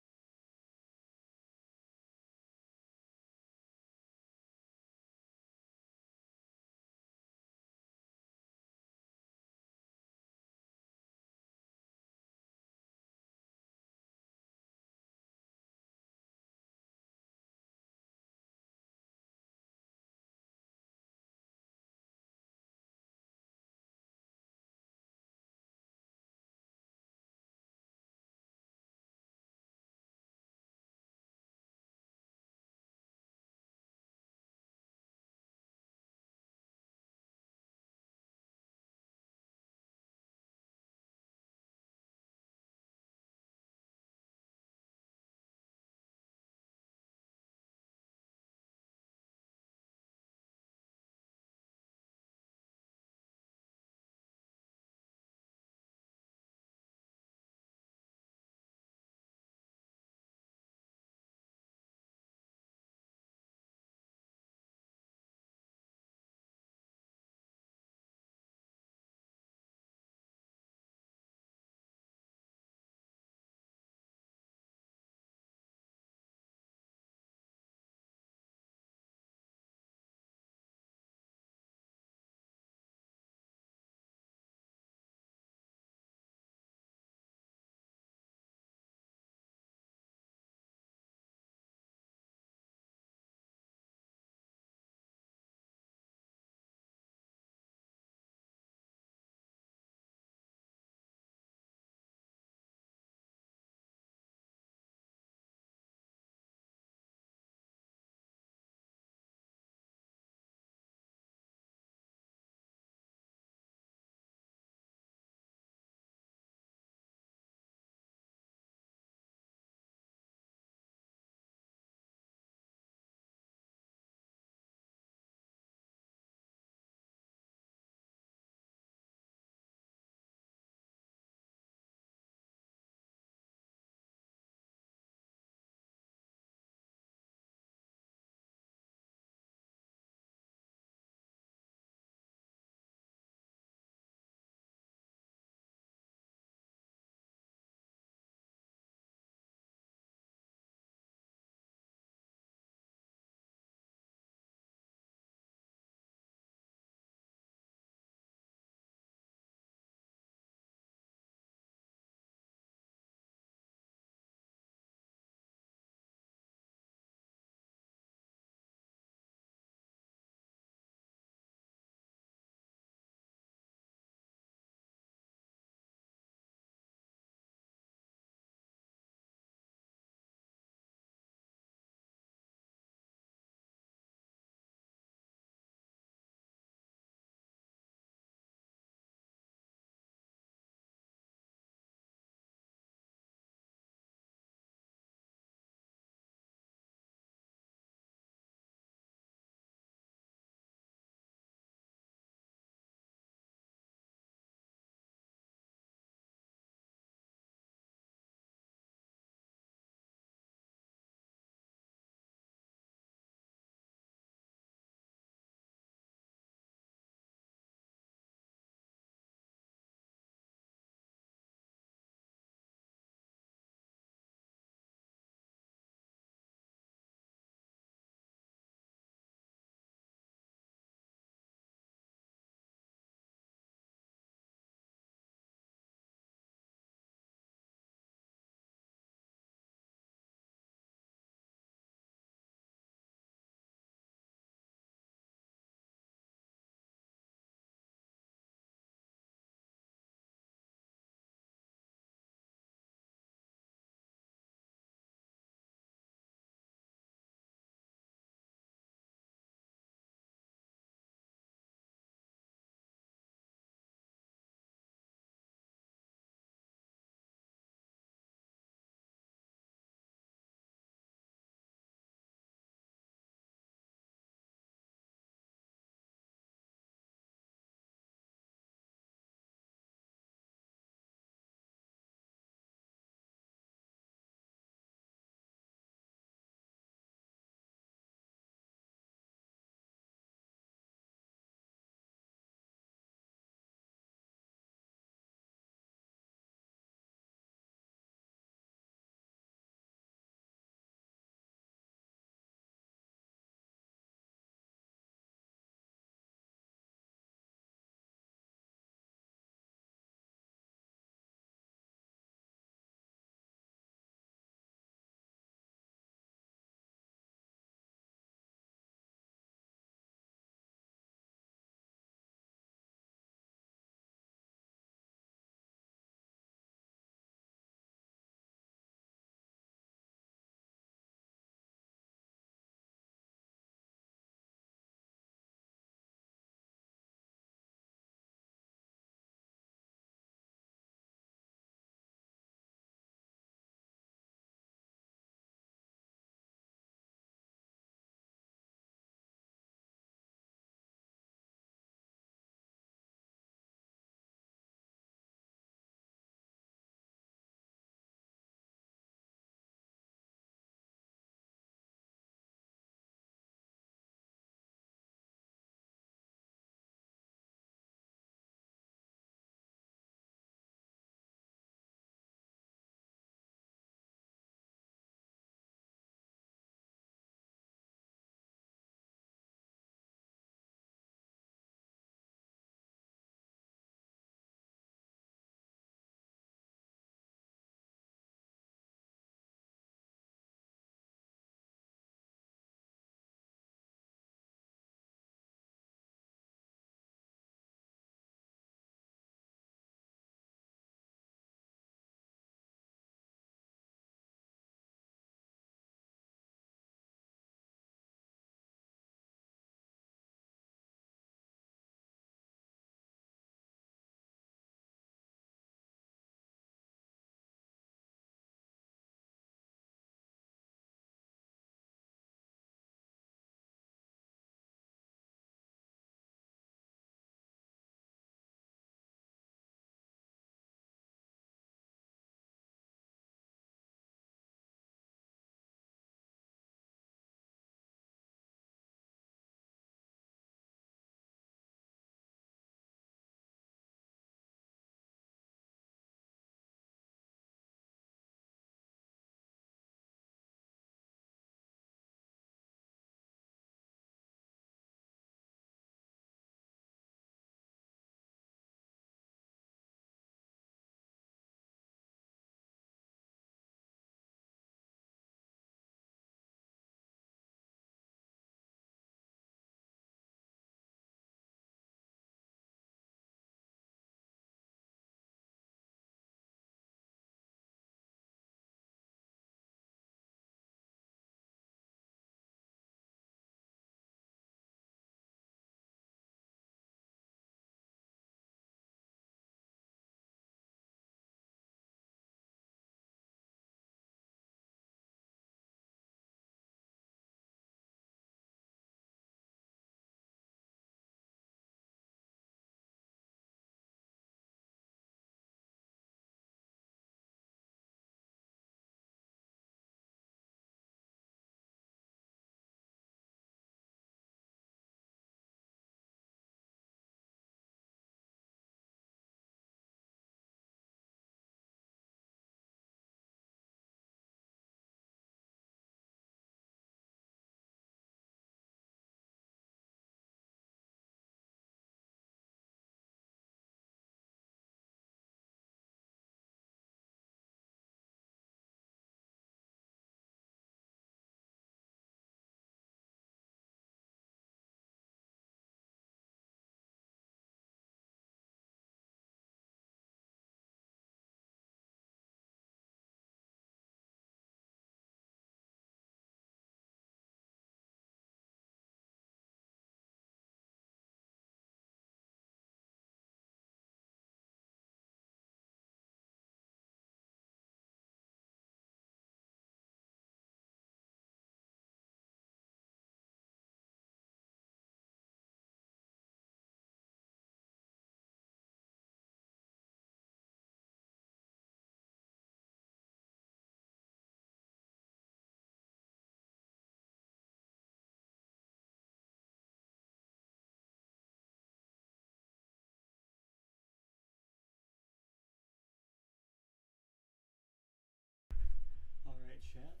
chat.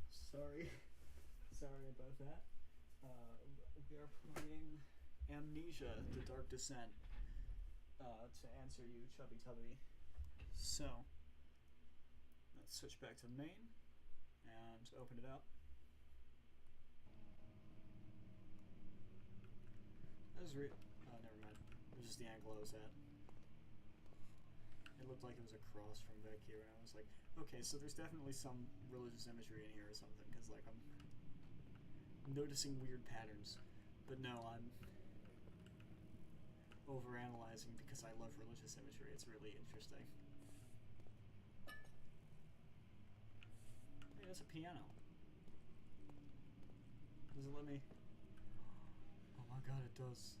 Sorry. Sorry about that. We are playing Amnesia, The Dark Descent, to answer you, Chubby Tubby. So, let's switch back to main and open it up. That was oh, never mind. It was just the angle I was at. It looked like it was a cross from back here, and I was like, okay, so there's definitely some religious imagery in here or something, because, like, I'm noticing weird patterns. But no, I'm overanalyzing because I love religious imagery. It's really interesting. Hey, that's a piano. Does it let me... Oh my god, it does.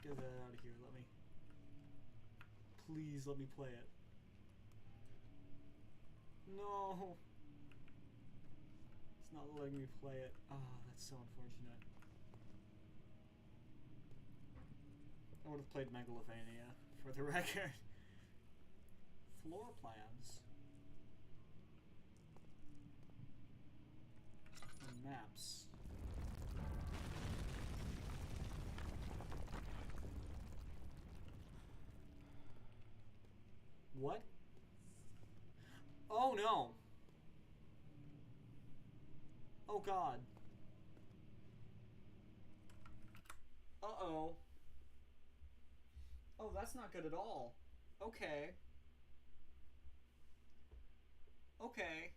Get that out of here. Let me... Please let me play it. No! It's not letting me play it. Oh, that's so unfortunate. I would have played Megalovania, for the record. Floor plans. And maps. What? Oh no! Oh god. Uh-oh. Oh, that's not good at all. Okay. Okay.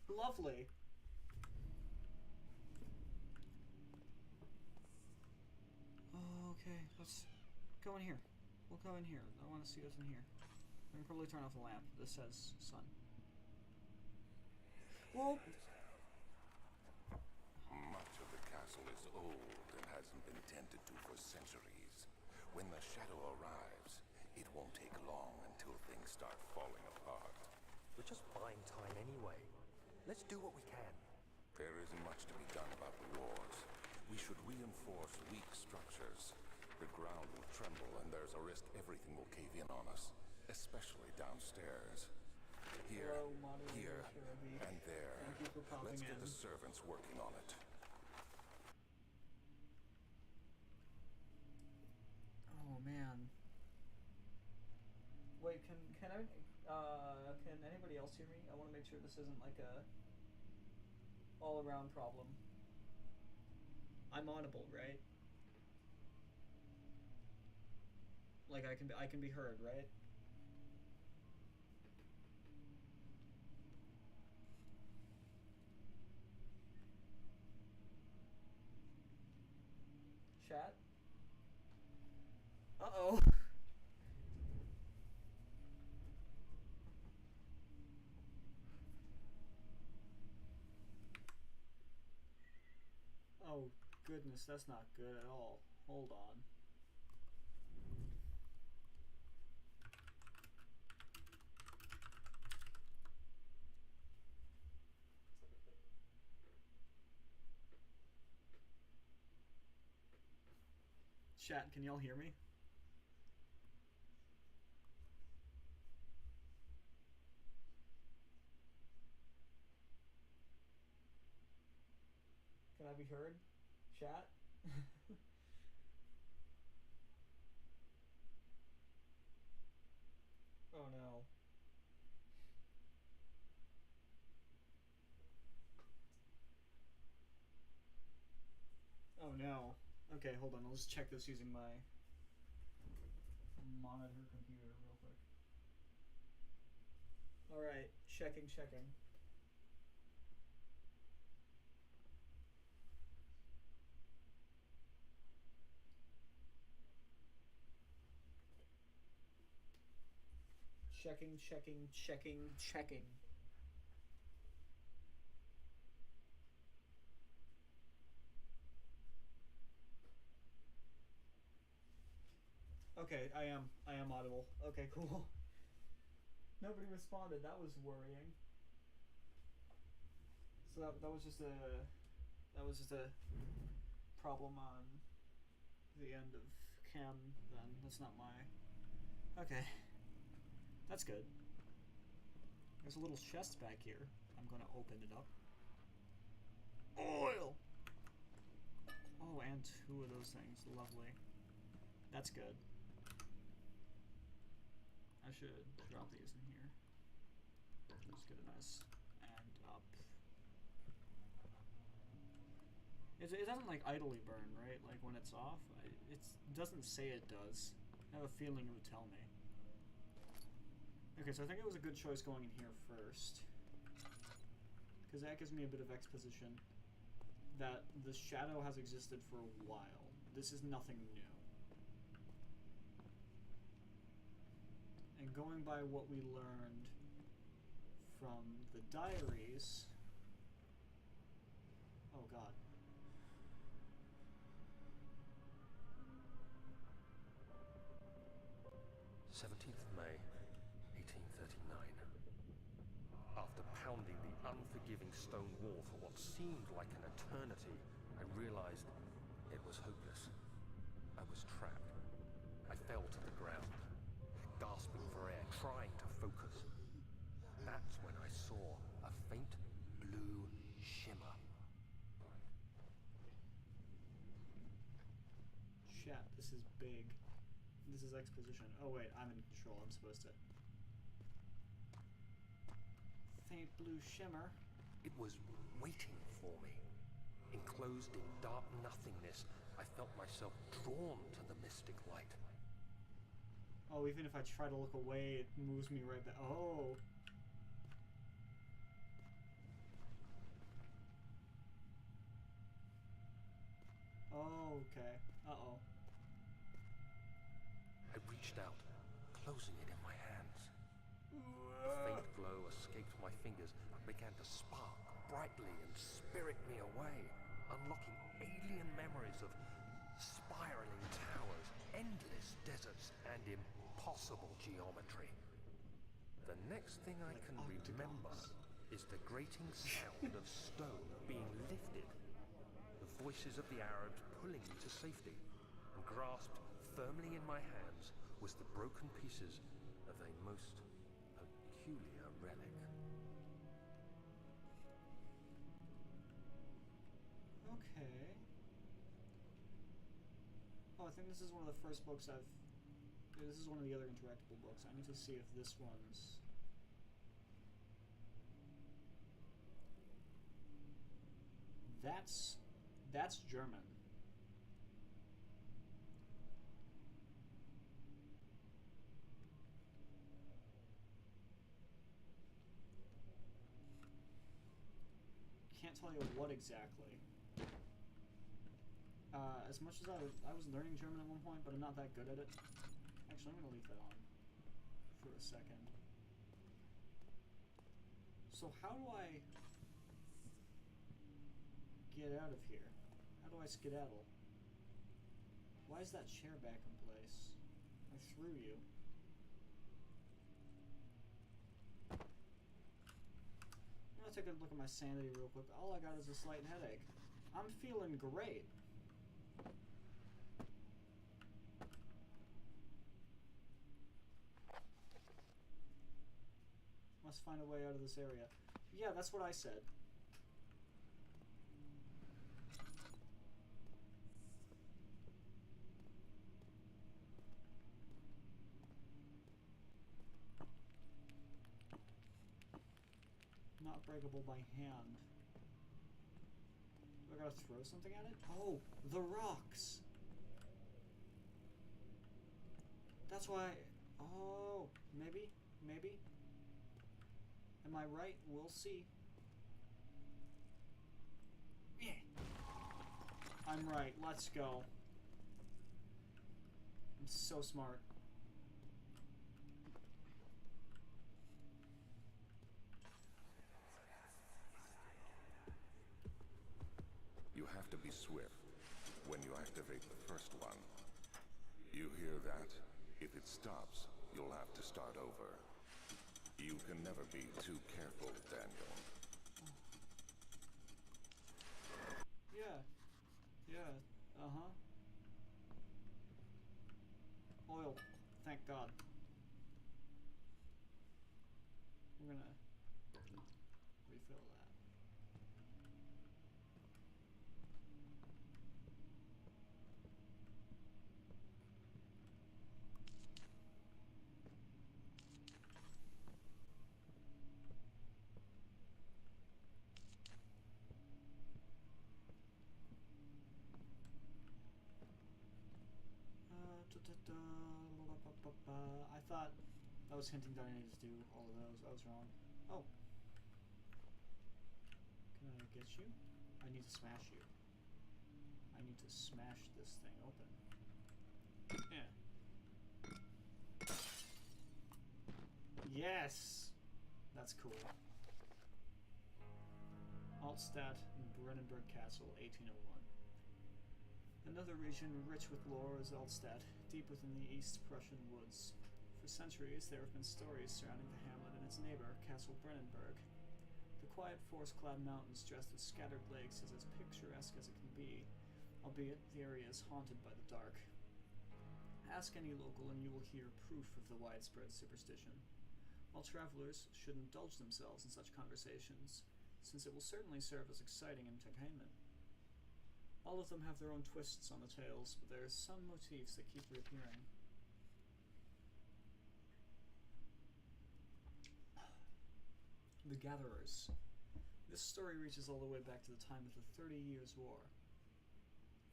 Lovely. Okay, let's go in here. We'll go in here. I want to see what's in here. I can probably turn off the lamp. This says sun. Whoa! Much of the castle is old and hasn't been tended to for centuries. When the shadow arrives, it won't take long until things start falling apart. We're just buying time anyway. Let's do what we can. There isn't much to be done about the walls. We should reinforce weak structures. The ground will tremble and there's a risk everything will cave in on us, especially downstairs. Here, Hello, here, and there. Thank you for popping Let's get in. the servants working on it. Oh man. Wait, can anybody else hear me? I want to make sure this isn't like a all-around problem. I'm audible, right? Like I can be heard, right? Chat? Uh-oh. Oh, goodness, that's not good at all. Hold on. Chat, can y'all hear me? Can I be heard? Chat? Oh no. Oh no. Okay, hold on. I'll just check this using my monitor computer real quick. Alright, checking. Checking. Okay, I am audible. Okay, cool. Nobody responded. That was worrying. So that was just a problem on the end of cam then. That's not my... Okay. That's good. There's a little chest back here. I'm gonna open it up. Oil! Oh, and 2 of those things. Lovely. That's good. I should drop these in here. Just get a nice and up. It doesn't like idly burn, right? Like when it's off? It doesn't say it does. I have a feeling it would tell me. Okay, so I think it was a good choice going in here first. Because that gives me a bit of exposition that the shadow has existed for a while. This is nothing new. And going by what we learned from the diaries... Oh god. 17th of May, 1839. After pounding the unforgiving stone wall for what seemed like an eternity, I realized it was hopeless. I was trapped. I fell to the ground, gasping for air, trying to focus. That's when I saw a faint blue shimmer. Chat, this is big. This is exposition. Oh wait, I'm in control. I'm supposed to... Faint blue shimmer. It was waiting for me. Enclosed in dark nothingness, I felt myself drawn to the mystic light. Oh, even if I try to look away, it moves me right back. Oh! Oh, okay. Uh-oh. I reached out, closing it in my hands. A faint glow escaped my fingers and began to spark brightly and spirit me away, unlocking alien memories of spiraling towers, endless deserts, and impossible geometry. The next thing I can remember is the grating sound of stone being lifted, the voices of the Arabs pulling me to safety, and grasped firmly in my hands was the broken pieces of a most peculiar relic. Okay. Oh, I think this is one of the first books I've... This is one of the other interactable books. I need to see if this one's... That's German. Can't tell you what exactly. As much as I was learning German at one point, but I'm not that good at it. Actually, I'm gonna leave that on for a second. So how do I get out of here? How do I skedaddle? Why is that chair back in place? I threw you. I'm gonna take a look at my sanity real quick. All I got is a slight headache. I'm feeling great. Must find a way out of this area. Yeah, that's what I said. Not breakable by hand. Do I gotta throw something at it? Oh, the rocks! That's why... Oh, maybe? Maybe? Am I right? We'll see. Yeah. I'm right. Let's go. I'm so smart. You have to be swift when you activate the first one. You hear that? If it stops, you'll have to start over. You can never be too careful, Daniel. Yeah. Yeah. Uh-huh. Oil. Thank God. refill that. I thought that was hinting that I needed to do all of those. I was wrong. Oh. Can I get you? I need to smash you. I need to smash this thing open. Yeah. Yes! That's cool. Altstadt and Brennenburg Castle, 1801. Another region rich with lore is Altstadt, deep within the East Prussian woods. For centuries, there have been stories surrounding the hamlet and its neighbor, Castle Brennenburg. The quiet forest-clad mountains dressed with scattered lakes is as picturesque as it can be, albeit the area is haunted by the dark. Ask any local and you will hear proof of the widespread superstition. While travelers should indulge themselves in such conversations, since it will certainly serve as exciting entertainment. All of them have their own twists on the tales, but there are some motifs that keep reappearing. The Gatherers. This story reaches all the way back to the time of the 30 Years' War.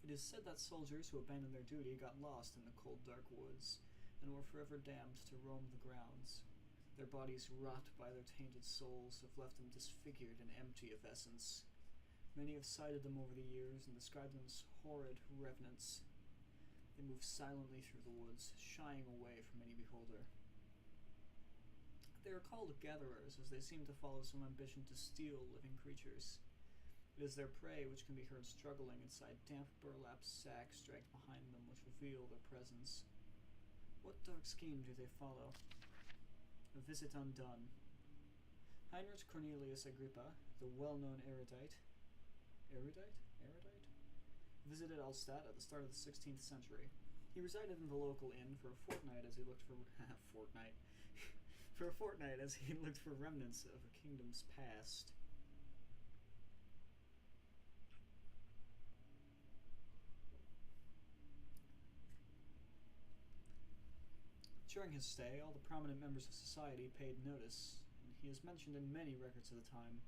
It is said that soldiers who abandoned their duty got lost in the cold, dark woods, and were forever damned to roam the grounds. Their bodies, rot by their tainted souls, have left them disfigured and empty of essence. Many have cited them over the years and described them as horrid revenants. They move silently through the woods, shying away from any beholder. They are called gatherers, as they seem to follow some ambition to steal living creatures. It is their prey which can be heard struggling inside damp burlap sacks dragged behind them, which reveal their presence. What dark scheme do they follow? A visit undone. Heinrich Cornelius Agrippa, the well-known erudite, visited Altstadt at the start of the 16th century. He resided in the local inn for a fortnight as he looked for remnants of a kingdom's past. During his stay, all the prominent members of society paid notice, and he is mentioned in many records of the time.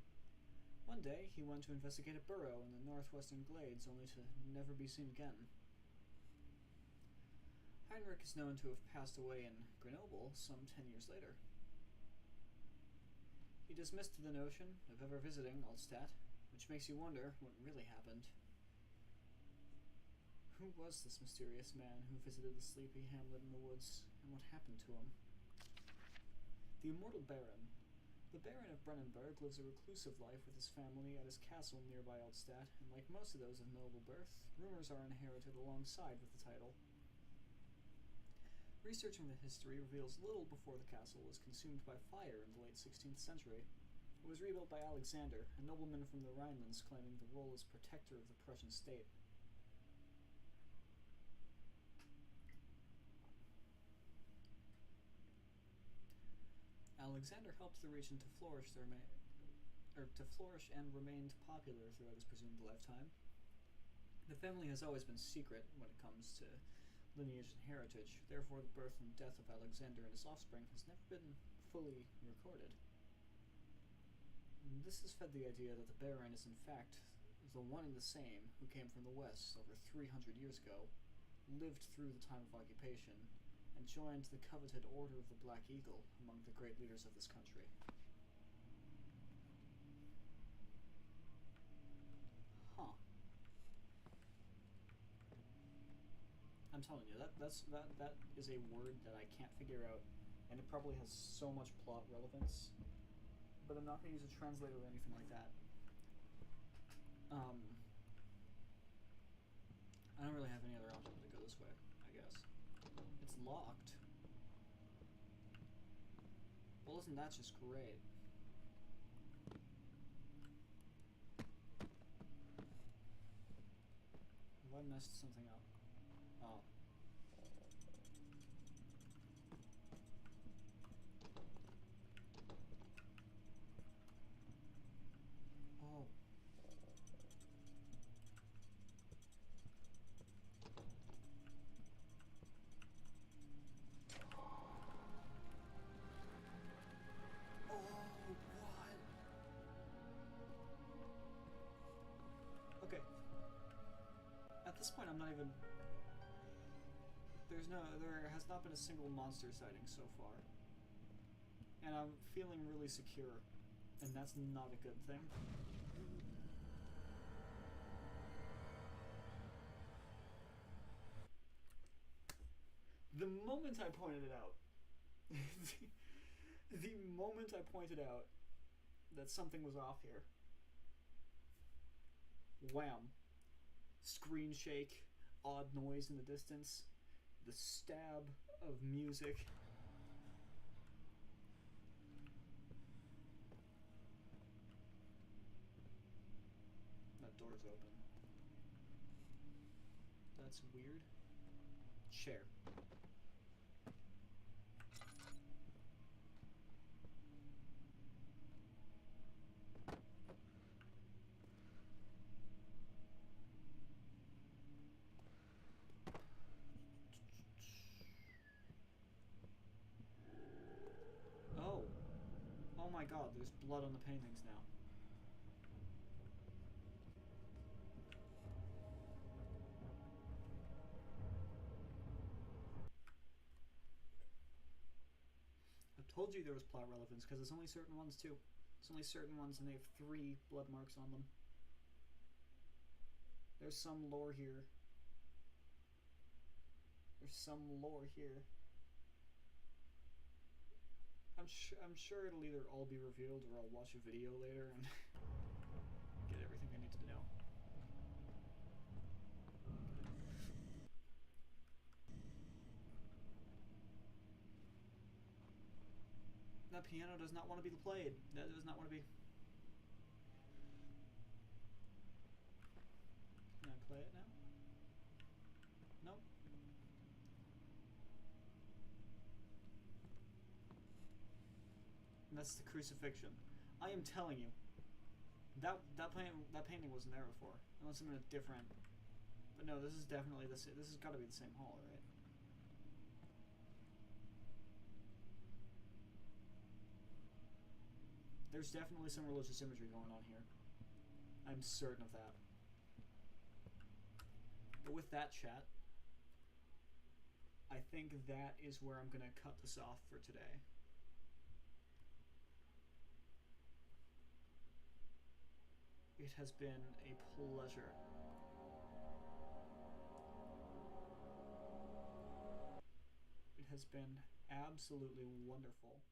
One day, he went to investigate a burrow in the northwestern glades, only to never be seen again. Heinrich is known to have passed away in Grenoble some 10 years later. He dismissed the notion of ever visiting Altstadt, which makes you wonder what really happened. Who was this mysterious man who visited the sleepy hamlet in the woods, and what happened to him? The Immortal Baron. The Baron of Brennenburg lives a reclusive life with his family at his castle nearby Altstadt, and like most of those of noble birth, rumors are inherited alongside with the title. Researching the history reveals little before the castle was consumed by fire in the late 16th century. It was rebuilt by Alexander, a nobleman from the Rhinelands claiming the role as protector of the Prussian state. Alexander helped the region to flourish and remained popular throughout his presumed lifetime. The family has always been secret when it comes to lineage and heritage, therefore the birth and death of Alexander and his offspring has never been fully recorded. And this has fed the idea that the Baron is in fact the one and the same who came from the west over 300 years ago, lived through the time of occupation, and joined the coveted Order of the Black Eagle among the great leaders of this country. Huh. I'm telling you, that is a word that I can't figure out, and it probably has so much plot relevance, but I'm not going to use a translator or anything like that. I don't really have any other option but to go this way, I guess. It's locked. Well, isn't that just great? Have I messed something up? Oh. this point, I'm not even... There has not been a single monster sighting so far. And I'm feeling really secure. And that's not a good thing. The moment I pointed it out, the moment I pointed out that something was off here, wham, screen shake, odd noise in the distance, the stab of music. That door's open. That's weird. Chair. Oh. Oh my god, there's blood on the paintings now. I told you there was plot relevance because it's only certain ones too. It's only certain ones and they have 3 blood marks on them. There's some lore here. There's some lore here. I'm sure it'll either all be revealed or I'll watch a video later and get everything I need to know. That piano does not want to be played. That does not want to be... Can I play it now? No? And that's the crucifixion. I am telling you, that painting wasn't there before, unless I'm in a different. But no, this is definitely this. This has got to be the same hall, right? There's definitely some religious imagery going on here. I'm certain of that. But with that, chat, I think that is where I'm gonna cut this off for today. It has been a pleasure. It has been absolutely wonderful.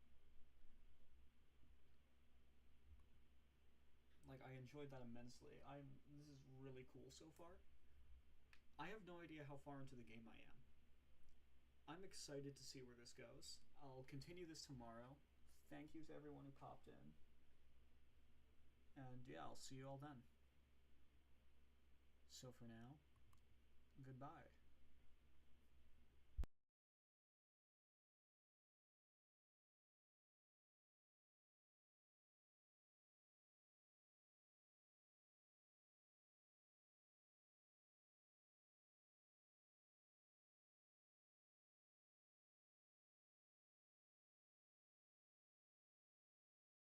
Like, I enjoyed that immensely. This is really cool so far. I have no idea how far into the game I am. I'm excited to see where this goes. I'll continue this tomorrow. Thank you to everyone who popped in. And yeah, I'll see you all then. So for now, goodbye.